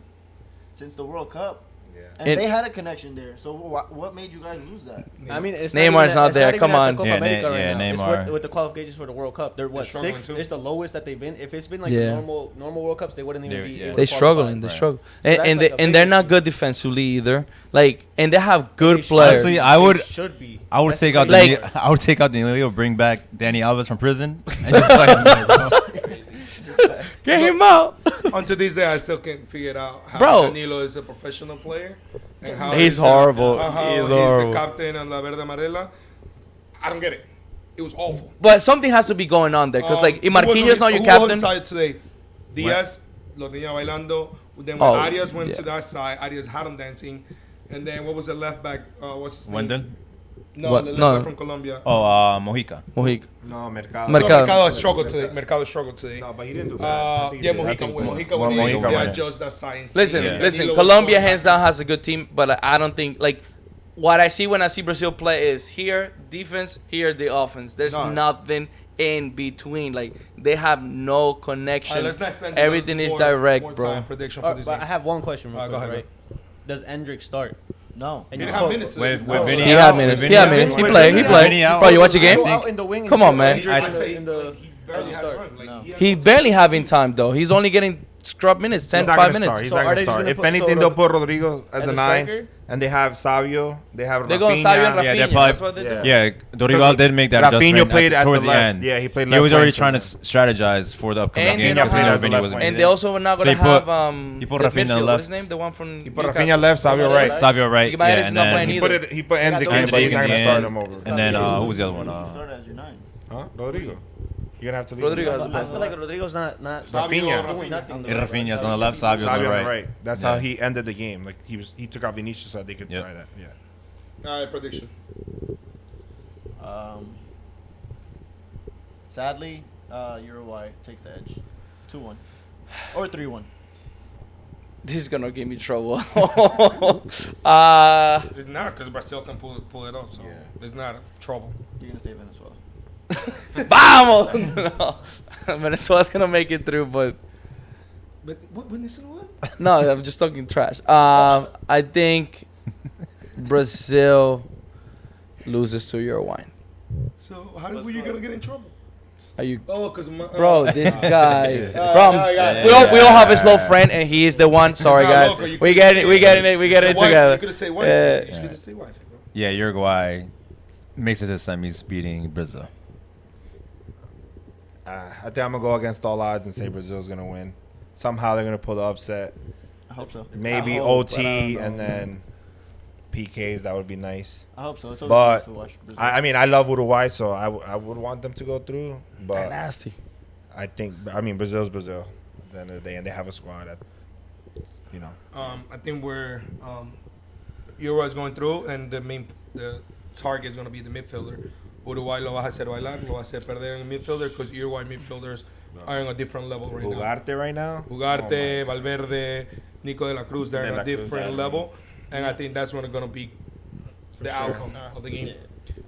World Cup.
Yeah.
And
It-
they had a connection there. So what made you guys lose that?
I mean, it's
Neymar's not there.
even
Come
at the
on.
Copa
Yeah,
America right
yeah,
now. It's
Neymar.
with the qualifications for the World Cup. They're what,
struggling
6th?
too.
It's the lowest that they've been. If it's been like
Yeah.
normal World Cups, they wouldn't even
They're-
be.
yeah.
able
they
to
struggling. They
qualify.
struggle,
that's
and
like a
they're
big
not
issue.
good defensively either. Like, and they have good
They should-
players.
Honestly,
They
I would
should be.
I would
That's
take out
crazy.
Like-
I would take out Danilo, bring back Danny Alves from prison, and just play him there, bro.
Get him out.
Until this day, I still can't figure out how
Bro.
Danilo is a professional player. And how
He's
the-
horrible.
how
He's
he's
horrible.
the captain on La Verde Amarela. I don't get it. It was awful.
But something has to be going on there because like if
Who was on
Marquinhos
his-
not your
who was on
captain.
his side today? Diaz, los niños bailando. Then when
Oh,
Arias went
yeah.
to that side, Arias had him dancing. And then what was the left back? What's his name?
Wendell.
No,
What?
the
No.
left back from Colombia.
Oh, Mojica.
Mojica.
No, Mercado.
No,
Mercado.
Mercado struggled today. Mercado struggled today.
No, but he didn't do bad. I think he
Yeah,
did. I
Mojica
think
win.
Mo-
Mojica
Mo-
win.
Mojica
They
won it.
adjust that science.
Listen,
Yeah.
listen.
Danilo was
Colombia
going
hands
back.
down has a good team, but I don't think like what I see when I see Brazil play is here defense, here the offense. There's
No.
nothing in between. Like they have no connection.
Let's not spend
Everything is
more
direct, bro.
time prediction for this
But
game.
I have one question real
Go
quick,
ahead,
right? Does Endrick start?
No.
And
He
you
didn't have
put-
minutes.
With
No.
Vinny
He
out,
had
with
minutes.
Vinny
He had
out.
minutes. He
With
played. He
Vinny
played.
out.
Bro, you watch the game?
Go out in the wing.
Come on, man.
I
In
say
the
he barely had
start.
time. Like,
No.
he had
He barely having time though. He's only getting scrub minutes, 10,
He's not
5
gonna
minutes.
start. He's
So
not
are
gonna
they just
start.
gonna
If
put-
anything,
so
they'll put Rodrigo as
as
a
a
9,
striker?
and they have Savio. They have
They're going Savio and
Rafinha.
Rafinha.
Yeah, they're probably-
That's what they do.
Yeah, Dorival did make that
Rafinha
adjustment
played at
towards
the
the
left.
end.
Yeah, he played
He
left
was already
flank
trying to
sometimes.
strategize for the upcoming
And
game.
they don't
Vinny
have-
Vinny wasn't
And
in.
they also were not
So
going
he
to
put-
have
he put
the
Rafinha
midfield. What's his
left.
name? The one from
He put
Newcastle.
Rafinha left, Savio
Savio
right.
right.
Savio right.
Guimarães
Yeah,
is
and
not playing
then
either.
He put
They got
Endrick
those
in, but he's
big
not gonna
again.
start him over.
And then who was the other one?
You start as your 9.
Huh? Rodrigo. You're gonna have to leave.
Rodrigo has
I
a
feel like Rodrigo's not
Rafinha.
doing nothing.
And Rafinha's on the left, Savio's
Savio
on the
on
right.
the right. That's
Yeah.
how he ended the game. Like he took out Vinicius so they could
Yep.
try that. Yeah.
All right, prediction.
Sadly, Uruguay takes the edge. 2-1. Or 3-1.
This is going to give me trouble.
It's not because Brazil can pull it off, so it's not trouble.
You're going to say Venezuela.
Vamos! No. Venezuela's going to make it through, but
But when is it what?
no, I'm just talking trash. I think Brazil loses to Uruguay.
So how were you gonna get in trouble?
Are you,
Oh, because
bro? This guy,
yeah,
bro.
yeah,
We all have a slow friend, and he is the one. Sorry, guys. We get it
You
together.
could have said wife.
Yeah.
You should have said wife, bro.
Yeah, Uruguay makes it to semis, beating Brazil.
I think I'm gonna go against all odds and say Brazil's gonna win. Somehow they're gonna pull the upset.
I hope so.
Maybe
I hope,
OT
but I don't
and
know.
then PKs. That would be nice.
I hope so. It's always
But
nice to watch Brazil.
I mean, I love Uruguay, so I would want them to go through.
They're
But
nasty.
I mean, Brazil's Brazil. At the end of the day, and they have a squad that, you know.
I think we're Uruguay's going through, and the target is going to be the midfielder. Uruguay lo va a hacer bailar, lo va a hacer perder en el midfielder because Uruguay midfielders are on a different level right now.
Ugarte right now.
Ugarte,
Oh my-
Valverde, Nico de la Cruz, they're
De
on
la
a
Cruz,
different
yeah.
level, and I think that's going to be the
sure.
outcome of the game.
and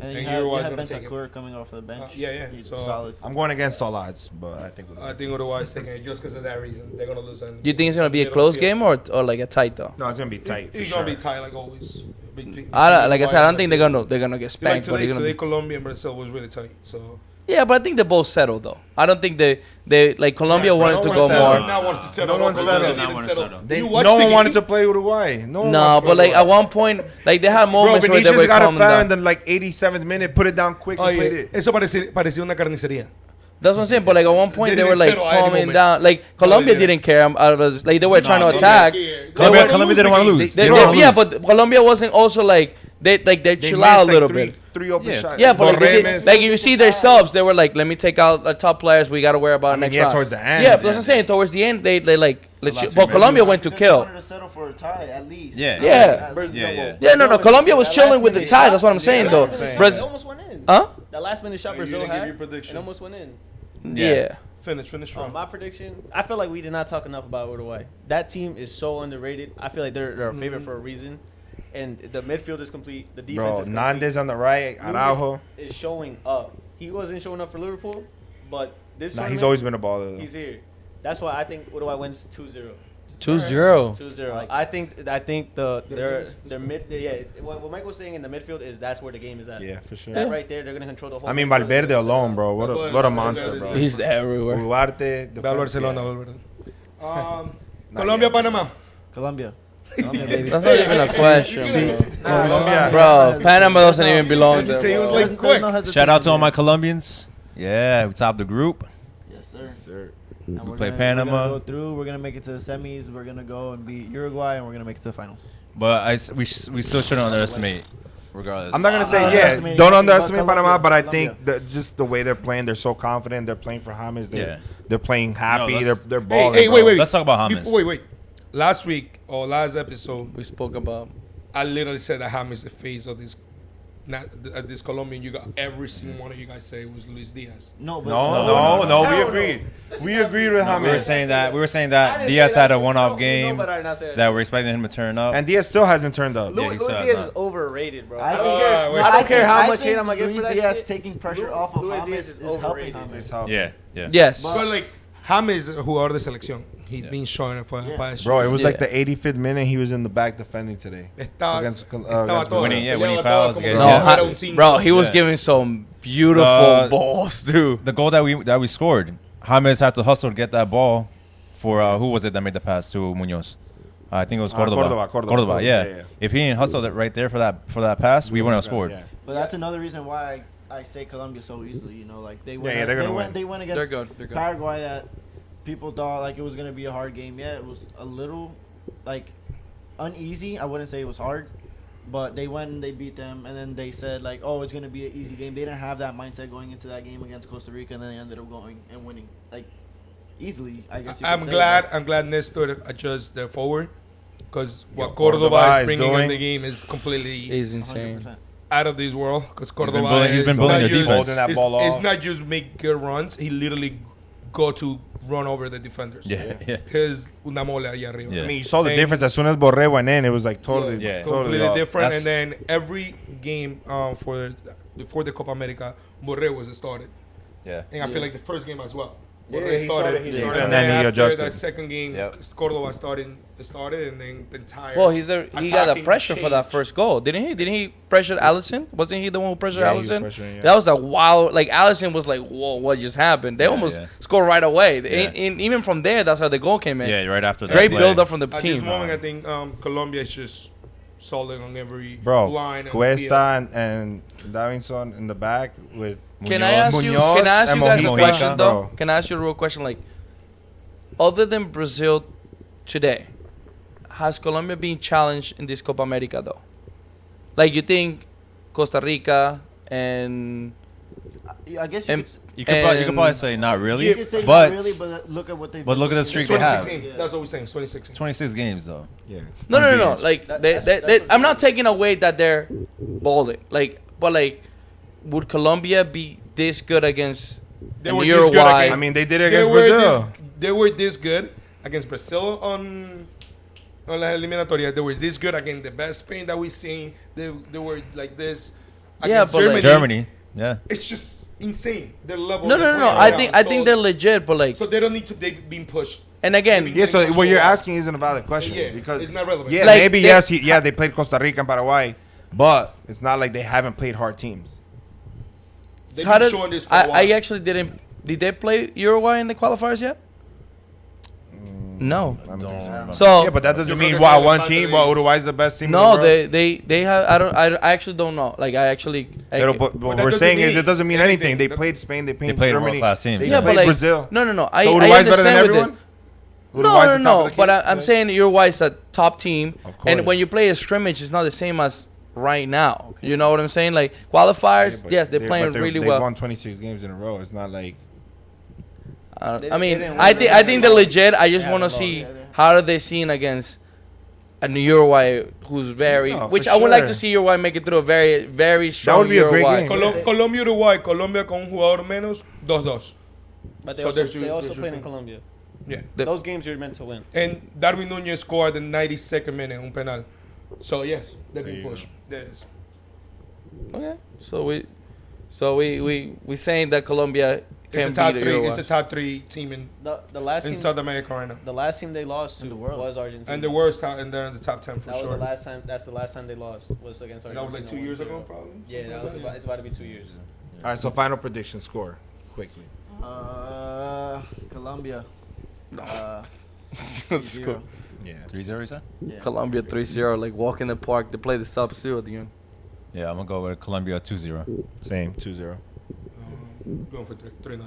and
you have
Uruguay's gonna take it.
Bentancur coming off the bench.
Yeah.
He's
So-
solid.
I'm going against all odds, but I think.
I think Uruguay's taking it just because of that reason. They're going to lose.
Do you think it's gonna be a close game or like a tight though?
No, it's gonna be tight.
It's
for
going to
sure.
be tight like always.
Like I said, I don't think they're gonna get
Like
spanked, but
today,
they're gonna
today
be.
Colombia and Brazil was really tight. So
Yeah, but I think they're both settled though. I don't think they like Colombia wanted to
no
go
one settled.
more.
Not wanted to settle.
No one
Colombia
settled.
didn't
No one
settle.
settled.
You watched
No
the
one wanted
game?
to play Uruguay. No one
No,
wants to
but
play
like at
Uruguay.
one point, like they had
Bro,
moments where they
Vinicius
were
got a
calming
foul in
down.
the like 87th minute, put it down quick and played it.
Eso parecía una carnicería.
That's what I'm saying. But like at one point,
They
they were
didn't
like
settle at any
calming
moment.
down. Like Colombia didn't care. Like they were trying to
they
attack.
didn't
They were-
Colombia didn't want to lose.
They
They
were-
didn't
yeah,
lose.
but Colombia wasn't also like they
They
chill out
missed,
a little
three,
bit.
Three open
Yeah.
shots.
Yeah, but like,
Borré
they
missed.
like you see their subs, they were like, let me take out our top players. We got to worry about next
yeah,
round.
towards the end.
Yeah, but that's what I'm saying. Towards the end, they like let's.
last
But
few
Colombia
minutes.
went to
Because
kill.
They wanted to settle for a tie at least.
Yeah.
Yeah. Yeah, no. Colombia was chilling with the tie. That's what I'm saying, though.
It
Brazil,
almost went in.
huh?
That last minute shot
You're
Brazil
gonna give
had,
your prediction.
it almost went in.
Yeah.
Finish strong.
My prediction, I feel like we did not talk enough about Uruguay. That team is so underrated. I feel like they're a favorite for a reason. And the midfield is complete. The defense
Bro,
is complete.
Nandes on the right, Araujo.
Is showing up. He wasn't showing up for Liverpool, but this
Nah, he's
tournament,
always been a baller.
he's here. That's why I think Uruguay wins 2-0.
2-0.
2-0. I think their mid what Mike was saying in the midfield is that's where the game is at.
Yeah, for sure.
That right there, they're gonna control the whole.
I mean,
midfield.
Valverde alone, bro. What a monster, bro.
He's everywhere.
Ugarte,
Ve al Barcelona, Valverde. Colombia, Panama.
Colombia. Colombia, baby.
That's not even a question,
Colombia.
bro. Panama doesn't even belong there.
He was
bro.
like quick.
Shout out to all my Colombians. Yeah, we topped the group.
Yes, sir.
Sir.
And
We
we're
play
gonna-
Panama.
We're gonna go through. We're gonna make it to the semis. We're gonna go and beat Uruguay, and we're gonna make it to the finals.
But we still shouldn't underestimate, regardless.
I'm not gonna say
not
yeah.
underestimating
Don't
anything
underestimate
about
Panama,
Colombia.
but I
Colombia.
think that just the way they're playing, they're so confident. They're playing for James.
Yeah.
They're playing happy.
let's-
they're balling.
Hey,
bro.
wait.
Let's talk about James.
Wait. Last week or last episode,
We spoke about.
I literally said that James is the face of this not at this Colombian, you got every single one of you guys say it was Luis Diaz.
No, but
No, we
Hell no.
agreed. We agreed with
We were
James.
saying that
I didn't
Diaz
say
had
that
a
shit.
one-off
You know
game
better than I said
that we're expecting him to turn up.
And Diaz still hasn't turned up.
Luis
he still has
Diaz
not.
is overrated, bro.
I
I
think-
don't care.
wait.
I don't care how
I
much
think
hate I'm gonna get
Luis
for that
Diaz
shit.
taking pressure off of
Luis
James
Diaz
is
is
helping
overrated.
James.
Yeah.
Yes.
But like, James es jugador de selección. He's
Yeah.
been showing for
Yeah.
para
Bro, it was like
Yeah.
the 85th minute. He was in the back defending today.
Estaba,
Against,
estaba
against
todo.
Winning, yeah,
Peleaba
winning
todo
fouls,
como
yeah.
que
No,
Yeah.
era un cinco.
bro, he was
Yeah.
giving some beautiful balls, too.
The goal that we scored, James had to hustle to get that ball for who was it that made the pass to Munoz? I think it was Cordoba.
Cordoba.
Yeah.
Yeah.
If he didn't hustle it right there for that pass, we wouldn't have scored.
Yeah.
But that's another reason why I say Colombia so easily. You know, like they went.
Yeah, they're gonna win.
They went against
They're good. They're good.
Paraguay that people thought like it was gonna be a hard game. Yeah, it was a little like uneasy. I wouldn't say it was hard, but they went and they beat them, and then they said like, oh, it's gonna be an easy game. They didn't have that mindset going into that game against Costa Rica, and then they ended up going and winning like easily. I guess. You
I'm
could say,
glad.
but-
I'm glad Nestor adjusts the forward because what
Yo,
Cordoba
Cordoba
is
is
bringing in
doing-
the game is completely
He's insane.
100%.
out of this world. Because Cordoba
he's been
is
bullying
not
their
just-
defense.
Holding that
it's-
ball
It's
off.
not just make good runs. He literally go to run over the defenders.
Yeah.
His una mole allá arriba.
Yeah.
I mean, you saw the
And-
difference as soon as Borré went in. It was like totally,
Yeah.
totally
completely
off.
different.
That's-
And then every game before the Copa America, Borré was started.
Yeah.
And I feel like the first game as well.
Yeah,
Borré
he started,
and
then he
after
adjusted.
the second game,
Yep.
Cordova started, and then the entire.
Well, he got the
attacking
pressure for that
change.
first goal, didn't he? Didn't he pressure Allison? Wasn't he the one who pressured
Yeah, he was
Allison?
pressuring, yeah.
That was a wild. Like Allison was like, "Whoa, what just happened?" They almost
yeah.
scored right away.
Yeah.
And even from there, that's how the goal came in.
Yeah, right after that.
Great
play.
build up from the
At
team.
this moment, I think Colombia is just solid on every
Bro,
line. and field.
Cuesta and Davinson in the back with
Can I ask you?
Munoz
Can I ask
and
you guys a
Mojica,
question though?
bro.
Can I ask you a real question? Like, other than Brazil today, has Colombia been challenged in this Copa America though? Like, you think Costa Rica and
I guess you
And-
could, s-
You could probably say not really,
you could say
but
not really, but look at what they.
but look at the
It's
streak they have.
2016. That's what we're saying. 2016.
26 games though.
Yeah.
no.
Unbeaten.
Like,
That's
I'm
what-
not taking away that they're balling. Like, but like, would Colombia be this good against
They
an
were this good
Uruguay?
against-
I mean, they did it
They
against
were
Brazil.
they were this good against Brazil on la eliminatoria. They were this good against the best Spain that we've seen. They were like this.
Yeah,
against
but like-
Germany, yeah.
It's just insane. Their level.
No.
they're playing
I
right
think
now.
I think they're legit, but like,
So they don't need to. They've been pushed.
and again,
Yeah, so what you're asking isn't a valid question
Yeah,
because
it's not relevant.
Yeah,
Like,
maybe
they-
yes, they played Costa Rica and Paraguay, but it's not like they haven't played hard teams.
They've
how
been
did
showing this for a while.
I actually didn't? Did they play Uruguay in the qualifiers yet? No.
I don't think so.
So
Yeah, but that doesn't
Yo
mean
creo que
wow,
sí,
one
les
team.
falta
Well,
de-
Uruguay's the best team. in
no,
the world.
they have. I actually don't know. Like, I actually.
Pero, but
that
what we're
doesn't
saying is
mean
it doesn't mean
anything.
anything. They
That-
played Spain. They played
played
Germany.
world-class teams.
They
Yeah,
played
but like
Brazil.
No.
So
I
Uruguay's better than
understand with
everyone.
this.
Uruguay's the top
No.
of the
But
key.
I'm saying Uruguay's a top team,
Of
and
course.
when you play a scrimmage, it's not the same as right now. You know what I'm saying? Like qualifiers,
but
yes, they're playing really
They've
well.
won 26 games in a row. It's not like
I mean,
didn't win
I
it.
think they're legit. I just
Yeah,
want to
they
see
lost.
how are they seen against a Uruguay who's very,
No,
which
for
I would like
sure.
to see Uruguay make it through a very, very strong
would be a great
Uruguay.
game.
Colombia, Uruguay, Colombia con un jugador menos, 2-2.
But they
So
also,
there's your-
they also
there's your
played in
thing.
Colombia.
Yeah.
Those games you're meant to win.
And Darwin Núñez scored the 92nd minute, un penal. So yes, they've
There
been
you
pushed. There it is.
Okay, so we saying that Colombia
It's
can
a top
beat
three.
Uruguay.
It's a top three team
The last
in
team,
South America right now.
the last team they lost to
In the world.
was Argentina.
And the worst out, and they're in the top 10 for
that was
sure.
the last time. That's the last time they lost was against
That
Argentina.
was like 2 years
1-0.
ago, probably.
Yeah, that was about, it's about to be 2 years.
all right. So final prediction score quickly.
Colombia.
Let's
3-0.
go.
Yeah.
3-0, you said?
Yeah.
Colombia 3-0, like walk in the park. They play the subs too at the end.
Yeah, I'm gonna go with Colombia 2-0.
Same 2-0.
Going for 3-0.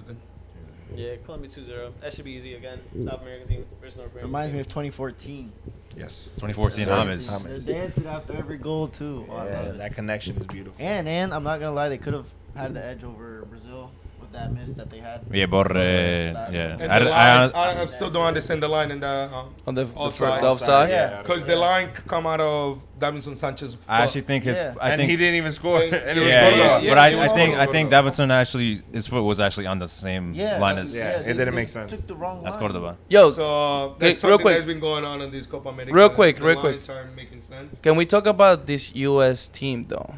Yeah, Colombia 2-0. That should be easy again. South American team versus North American.
Reminds me
team.
of 2014.
Yes.
2014
Yes,
James.
They're dancing after every goal too. Oh, I
Yeah,
love it.
that connection is beautiful.
And I'm not gonna lie, they could have had the edge over Brazil with that miss that they had.
Yeah, Borre.
That's
Yeah.
one.
And
I,
the
I,
line,
I,
I still don't understand the line in the
On the
offside.
offside.
Yeah.
Because the line come out of Davinson Sanchez.
I actually think his.
Yeah.
I
and
think
he didn't even score. And it was
yeah,
Cordova.
yeah. But
Yeah, it
I
was
think
Cordova.
Davidson actually his foot was actually on the same line as.
Yeah, it didn't make sense.
Took the wrong
That's
line.
Cordova.
Yo,
So
Okay,
that's
real
something
quick.
that's been going on in this Copa America.
Real quick,
The
real quick.
lines aren't making sense.
can we talk about this U.S. team though?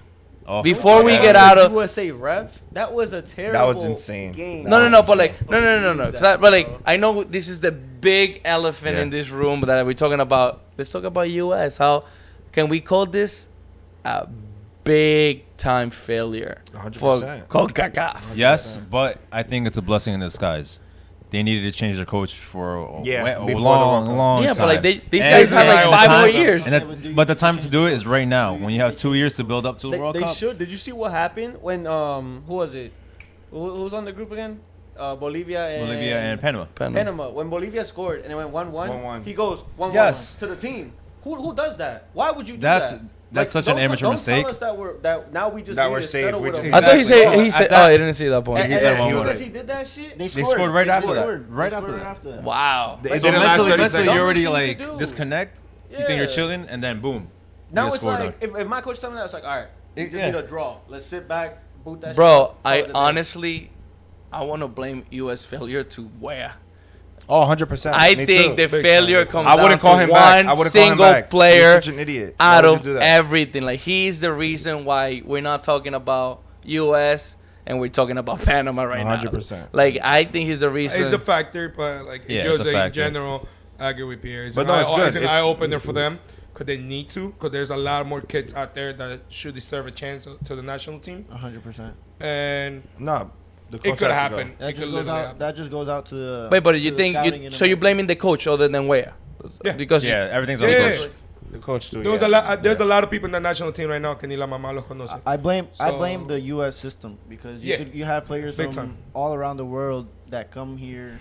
Oh,
Before we
Yeah.
get out of
USA ref, that was a terrible
insane.
game.
no, but like no.
That,
But like
bro.
I know this is the big elephant
Yeah.
in this room that we're talking about. Let's talk about U.S. How can we call this a big time failure for
100%.
CONCACAF?
Yes, but I think it's a blessing in disguise. They needed to change their coach for a,
Yeah,
a
before the
long,
World Cup.
long
Yeah,
time.
but like these
And
guys had like
the
5 more
time-
years.
And but the time to do it is right now. When you have 2 years to build up to the
they,
World
they
Cup.
should. Did you see what happened when who was it? Who's on the group again? Bolivia and
Panama.
Panama. When Bolivia scored and it went 1-1,
1-1.
he goes 1-1
Yes.
to the team. Who does that? Why would you do
That's-
that?
that's such an
don't
amateur
don't
mistake.
Tell us that now we just
That
need
we're
to
safe.
settle
We
with
just-
a-
I thought he said
Exactly.
he said.
At that-
Oh, I didn't see that point.
And,
He
and
said
as
1-1.
soon as he did that shit,
They
scored right
They
after that.
scored.
Right
They
after
scored
that.
after that.
Wow.
It
So
didn't last
mentally,
30
mentally
seconds.
you already
Dumb shit
like
to do.
disconnect. You think
Yeah.
you're chilling, and then boom.
now
you
it's
scored
like if my coach told me that, it's like, all right, we just
Yeah.
need a draw. Let's sit back, boot that shit.
Bro,
up,
I
call it a day.
honestly, I want to blame U.S. failure to where?
Oh, 100%.
I
Me
think
too.
the failure comes
I wouldn't
down
call
to
him back. I
one
wouldn't call him
single
back.
player
He's such an idiot. Why
out
would you
of
do that?
everything. Like he's the reason why we're not talking about U.S. and we're talking about Panama right
100%.
now. Like I think he's the reason.
It's a factor, but like
Yeah,
just
it's a
in
factor.
general, I agree with Pierre. It's
But
an
no,
eye-
it's good.
It's an
It's-
eye opener for them because they need to. Because there's a lot more kids out there that should deserve a chance to the national team,
100%.
and
No, the
it
coach
could
has to go.
happen.
That
It
just
could
goes
literally
out.
happen.
That just goes out to.
Wait, but
to
you
the
think
scouting
you?
in
So you're
America.
blaming the coach other than where?
Yeah.
Because
Yeah, everything's on
Yeah.
the coach.
The coach too.
There was
yeah.
a lot. There's a lot of people in the national team right now que ni la mamá los conoce.
I blame
So-
the U.S. system because
Yeah.
you have players
Big
from
time.
all around the world that come here,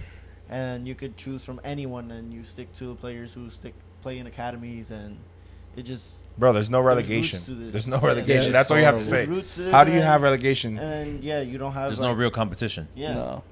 and you could choose from anyone, and you stick to players who play in academies, and it just
Bro, there's no
There's
relegation.
roots to this.
There's no
Yeah,
relegation.
it's
That's all you have to
horrible.
say.
there's roots to this,
How do you
and-
have relegation?
And yeah, you don't have
There's
like,
no real competition.
yeah.
no.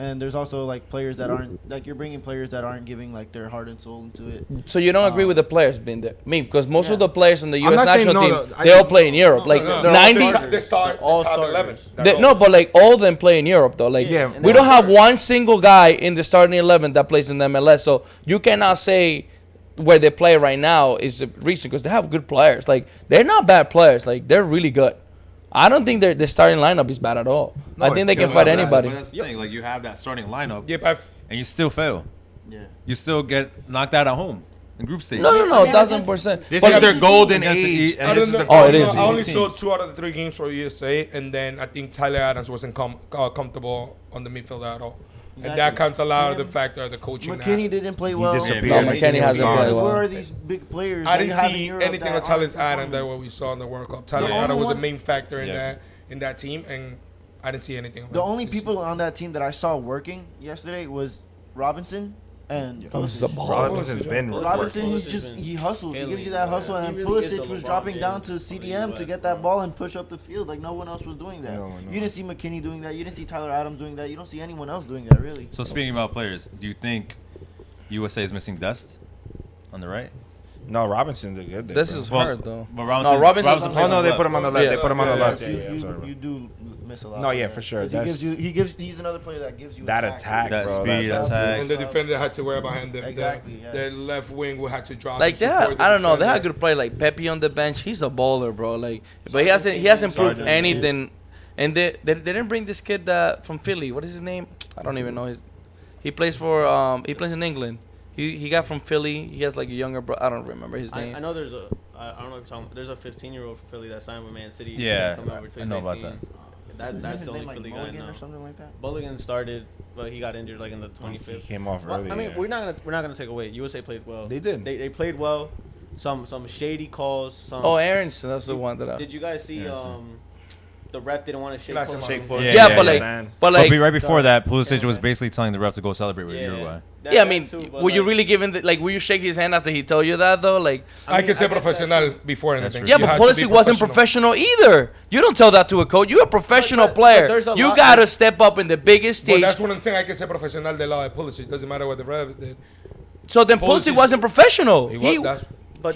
And there's also like players that aren't like you're bringing players that aren't giving like their heart and soul into it.
So you don't agree with the players being there? Me, because most of
Yeah.
the players on the
I'm
U.S.
not saying
national
no,
team,
no, I
they all
think-
play in Europe. Like
No, no,
90.
They start
all
top
starters.
11. That's all.
No, but like all of them play in Europe though. Like
Yeah,
we don't have one single guy in the starting 11 that plays in the MLS. So you cannot say where they play right now is the reason because they have good players. Like they're not bad players. Like they're really good. I don't think the starting lineup is bad at all.
No,
I think they
it's
can
good.
fight
But
anybody.
That's the thing. Like you have that starting lineup,
Yeah, but
and you still fail.
Yeah.
You still get knocked out at home in group stage.
No,
I mean,
1,000%.
This
But
is their golden
Against the-
age,
I
and
don't
this is
know.
the
Oh,
golden
it is.
I only
Teams.
saw 2 out of the 3 games for USA, and then I think Tyler Adams wasn't comfortable on the midfield at all. And that
Exactly.
counts a lot of
Yeah.
the factor of the coaching.
McKinney didn't play well.
disappeared.
No, McKinney hasn't
gone.
played well.
Where are these big players?
I
that
didn't
you have in
see
Europe
anything
that
of Tyler
aren't
Adams
performing?
that what we saw in the World Cup. Tyler
The
Adams
only
was a
one-
main factor in
Yeah.
that team, and I didn't see anything of
The
it
only
this
people on that team that I saw working yesterday was Robinson and
Oh, this is a
Pulisic.
ball.
Robinson's been
Robinson,
Pulisic's
he's just
been
he hustles. He
killing
gives you
it,
that
bro.
hustle,
He
and
really is the
Pulisic was
LeBron
dropping down
James
to
of the
CDM to
US,
get that
bro.
ball and push up the field like no one else was doing that.
No, no.
You didn't see McKinney doing that. You didn't see Tyler Adams doing that. You don't see anyone else doing that really.
So speaking about players, do you think USA is missing Dest on the right?
No, Robinson did good. There,
This
bro.
is hard though.
But
No, Robinson's on
Oh
plays
no,
on
they
left.
put him on the left.
Yeah.
They put him on the
Yeah,
left.
yeah,
Yeah, yeah, I'm sorry,
you,
bro.
you do miss a lot.
No, yeah,
there.
for sure.
'Cause He
That's-
gives. He's another player that gives you
That attack,
That
bro.
speed,
that's
attack.
And the defender had to worry behind them.
Exactly,
The
yes.
left wing would have to drop.
Like
and
they had,
support the
I don't know, they had
defender.
good play like Pepe on the bench. He's a baller, bro. Like, but he hasn't proved
Sergeant.
anything. And they didn't bring this kid that from Philly. What is his name? I don't even know his. He plays in England. He got from Philly. He has like a younger bro. I don't remember his name.
I know there's a I don't know if you're talking, there's a 15-year-old from Philly that signed with Man City.
Yeah,
Come over to
I know about
18.
Isn't
That's
his
the
name
only
like
Philly guy
Mulligan
now.
or something like that.
Mulligan started, but he got injured like in the
He
25th.
came off
Well,
early.
I mean,
yeah.
we're not gonna take away. USA played well.
They did.
They played well. Some shady calls. Some.
Oh, Aronson, that's the one that I.
Did you guys see
Yeah,
the ref didn't want to shake
Classic
Pulisic.
Shake
Yeah,
Pulisic.
Yeah, but like,
man.
but
But
like,
right before that, Pulisic
Yeah,
was
man.
basically telling the ref to go celebrate with Uruguay.
That-
yeah, I
that
mean,
too, but
were you
like-
really giving like, will you shake his hand after he told you that though? Like,
I can
mean,
say
I guess
professional
that's
before
That's
anything.
true.
yeah,
You
but
have to be
Pulisic wasn't professional either. You don't tell that to a coach. You're a professional
but
player.
there's a
You
lot-
gotta step up in the biggest
But
stage.
that's what I'm saying. I can say professional del lado de Pulisic. It doesn't matter what the ref did.
So then
Pulisic-
Pulisic wasn't professional.
He was, that's,
But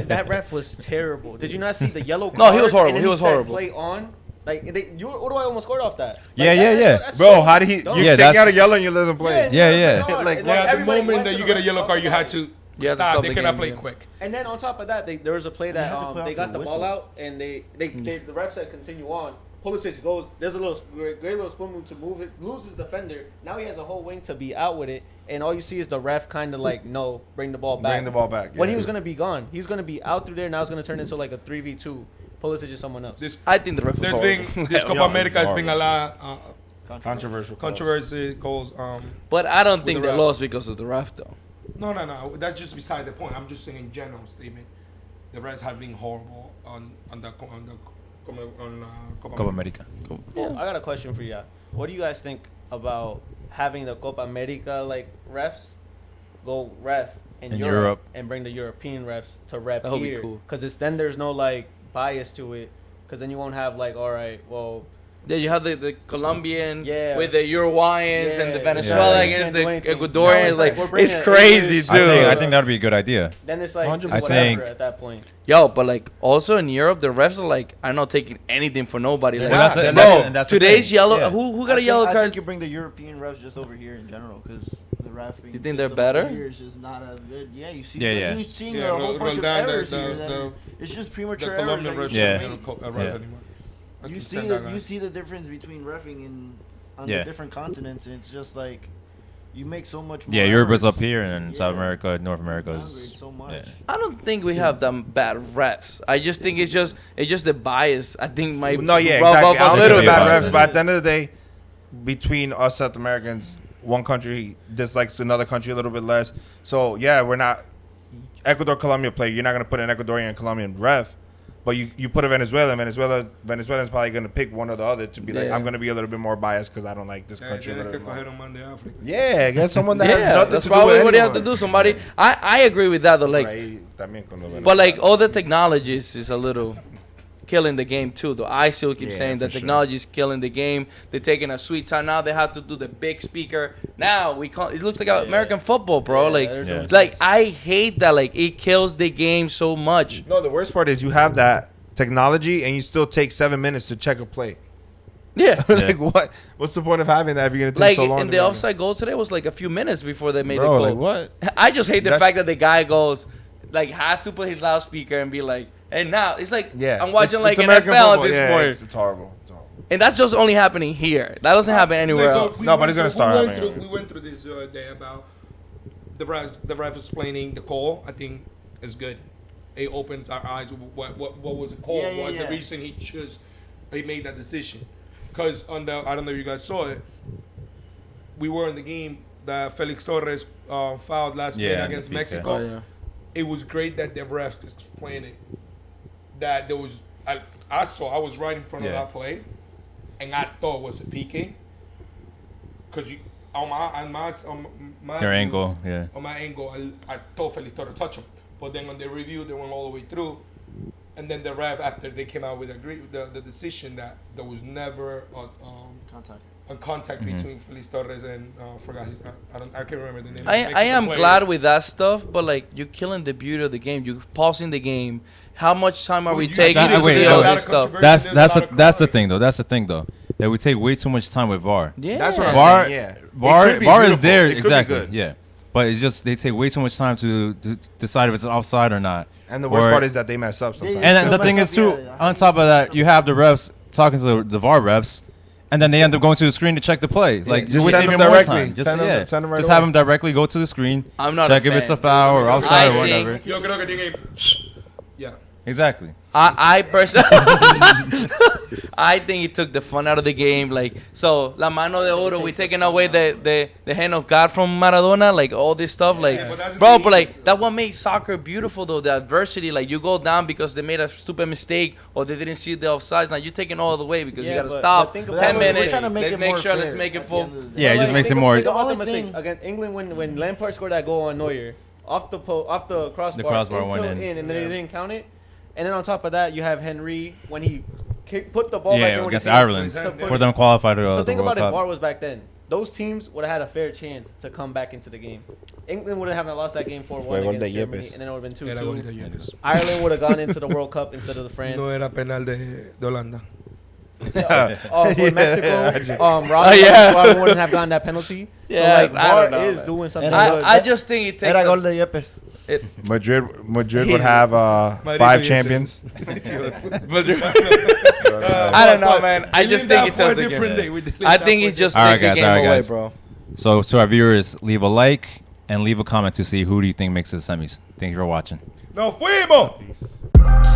that ref was terrible. Did you not see the yellow card?
No, he was horrible.
and then
He was
said
horrible.
Play on. Like Uruguay almost scored off that. Like,
Yeah,
that-
yeah, yeah.
that's
Bro,
so
how did he?
dumb.
You
Yeah,
take
that's-
out a yellow and you let them play.
Yeah, yeah.
it's hard.
Like,
And,
yeah, at the
everybody
moment
went
that
to
you
the
get a
refs
yellow
talk
card, you
about
had
it.
to
You had to
stop.
stop
They
the
cannot
game,
play
yeah.
quick.
And then on top of that, there was a play that
had to play
they
off
got
the
the ball
whistle.
out and the ref said continue on. Pulisic goes. There's a little great little spoon move to move it. Loses defender. Now he has a whole wing to be out with it, and all you see is the ref kind of like no, bring the ball back.
Bring the ball back.
When
yeah.
he was gonna be gone, he's gonna be out through there. Now it's gonna turn into like a 3v2. Pulisic is someone else.
This,
I think the ref was
there's
horrible.
been this Copa
Yeah,
America has been a
horrible.
lot
controversial. calls.
controversy calls.
But I don't think
the
they
ref.
lost because of the ref though.
No. That's just beside the point. I'm just saying in general statement. The refs have been horrible on
Copa America.
Well, I got a question for you. What do you guys think about having the Copa America like refs go ref in
In
Europe,
Europe.
and bring the European refs to ref
That would be
here?
cool.
Because it's then there's no like bias to it. Because then you won't have like, all right, well,
Yeah, you have the Colombian
Yeah.
with the Uruguayans and the
Yeah.
Venezuela
Yeah.
against the
Can't do anything.
Ecuadorians.
Now it's like
Like,
we're bringing
it's
an
crazy,
English-
dude.
I think that would be a good idea.
then it's like
100%.
whatever
I think-
at that point.
Yo, but like also in Europe, the refs are like, I'm not taking anything for nobody.
They're
Like,
not.
And
bro,
that's the
today's
thing.
yellow.
Yeah.
Who got a yellow
I
card?
think you bring the European refs just over here in general because the ref.
You think they're better?
Here is just not as good. Yeah, you see.
Yeah, yeah.
You've seen
Yeah,
a whole bunch of
Roldan,
errors
the-
here.
the-
that it's just
the
premature errors.
Colombian
that
refs
you
Yeah.
shouldn't
don't
make.
a ref
Yeah.
anymore. I
You
can
see
stand that guy.
you see the difference between refing in on
Yeah.
the different continents, and it's just like you make so much more.
Yeah, Europe is
errors.
up here, and then South
Yeah.
America, North America
Downgrade
is.
so much.
Yeah.
I don't think we have them bad refs. I just think it's just the bias. I think my
No, yeah,
rub
exactly.
off
I
a
don't
little
think
bit.
bad
biased.
refs, but at the end of the day, between us South Americans, one country dislikes another country a little bit less. So yeah, we're not Ecuador Colombia play. You're not gonna put an Ecuadorian and Colombian ref, but you put a Venezuelan. Venezuelan's probably gonna pick one or the other to be like,
Yeah.
I'm gonna be a little bit more biased because I don't like this
Yeah,
country. a
tienes
little
que
bit more.
coger un man de África.
Yeah, get someone that has
Yeah,
nothing
that's
to do with
probably what you have to
anyone.
do. Somebody, I agree with that though. Like,
Por ahí también con los
but like
venezolanos.
all the technologies is a little killing the game too. Though I still keep
Yeah,
saying that
for sure.
technology is killing the game. They're taking a sweet time now. They have to do the big speaker. Now we can't. It looks like American football, bro.
Yeah,
like,
they're
doing
like I hate that. Like it kills the game so much.
No, the worst part is you have that technology and you still take 7 minutes to check a play.
Yeah.
Like what? What's the point of having that if you're gonna take
Like
so long?
in
to
the
make it?
offside goal today was like a few minutes before they made
Bro,
the goal.
like what?
I just hate the
That's-
fact that the guy goes, like, has to put his loudspeaker and be like, and now it's like,
Yeah,
I'm watching
It's
like
American
NFL at
football.
this
Yeah,
point.
It's horrible. It's horrible.
And that's just only happening here. That doesn't happen anywhere
Like,
else.
No, but
went
it's gonna
through-
start
we went
happening.
through- We went through this the other day about the ref explaining the call. I think is good. It opens our eyes. What was the call?
Yeah, yeah,
What's
yeah.
the reason he made that decision? Because on the, I don't know if you guys saw it. We were in the game that Felix Torres fouled last
Yeah,
minute
the
against
PK.
Mexico.
Oh, yeah.
It was great that the refs explained it. That there was, I was right in front of
Yeah.
that play, and I thought it was a PK. Cause you on my
Your
view,
angle, yeah.
on my angle, I thought Felix Torres touched him, but then on the review they went all the way through, and then the ref after they came out with the decision that there was never
Contact.
a contact
Mhm.
between Felix Torres and forgot his I can't remember the name.
I
Mexican
am
player.
glad with that stuff, but like you're killing the beauty of the game. You're pausing the game. How much time are
Well,
we
you-
taking
that-
to
wait,
see
no,
all
that-
this stuff?
That's
There's a lot of
that's the
controversy.
thing though. That's the thing though. That we take way too much time with VAR.
Yeah,
That's what I'm
VAR,
saying. Yeah,
VAR,
It could be
VAR is
beautiful.
there
It could be
exactly.
good.
Yeah, but it's just they take way too much time to decide if it's offside or not.
And the worst
Or-
part is that they mess up sometimes.
Yeah,
And then
still
the thing
mess
is
up,
too,
yeah.
on top of that, you have the refs talking to the VAR refs, and then they end up going to the screen to check the play. Like
just
waste
send
even
them
more
directly.
time. Just
Send them-
yeah,
send them right
just
away.
have them directly go to the screen,
I'm not
check
a
if it's a
fan.
foul or offside
I
or
think-
whatever.
Yo creo que tiene. Yeah.
Exactly.
I personally, I think it took the fun out of the game. Like, so La Mano de Oro, we taking away the hand of God from Maradona, like all this stuff, like,
but that's
bro,
the
but like
thing.
that what makes soccer beautiful though. The adversity, like you go down because they made a stupid mistake or they didn't see the offsides. Now you're taking all the way because you
Yeah,
gotta
but
stop.
think
10
about it. We're
minutes.
trying to make
Let's
it
make
more
sure. Let's
fair
make it
at the
full.
end of the
Yeah, it
day.
just makes it
think
more-
Think about
The
the
only
mistakes
thing-
against England when Lampard scored that goal on Neuer off the crossbar,
crossbar
into
went in.
and then they didn't count it. And then on top of that, you have Henry when he put the ball back in
Yeah,
with
against
his hand
Ireland
to put
for
it-
them qualify to
So
the
think
World
about if
Cup.
VAR was back then. Those teams would have had a fair chance to come back into the game. England would have lost that game 4-1
Fue gol de
against Germany,
Yepes.
and then it would have been
Era gol de
2-2.
Yepes.
Ireland would have gone into the World Cup instead of the France.
No era penal de Holanda.
For Mexico, Robin, Robin wouldn't have gotten that penalty.
Yeah,
so like
I
VAR
don't know,
is
man.
doing something
And
good.
I just think it takes.
Era
a-
gol de Yepes.
Madrid would
He's-
have
Madrid
5
dice.
champions.
I don't know, man. I just think it's just a
different day.
game.
We delayed
I
that
think
for
it's just
All right,
take the
guys,
game
all right,
away,
guys.
bro.
So to our viewers, leave a like and leave a comment to see who do you think makes it to the semis. Thank you for watching.
¡Nos fuimos!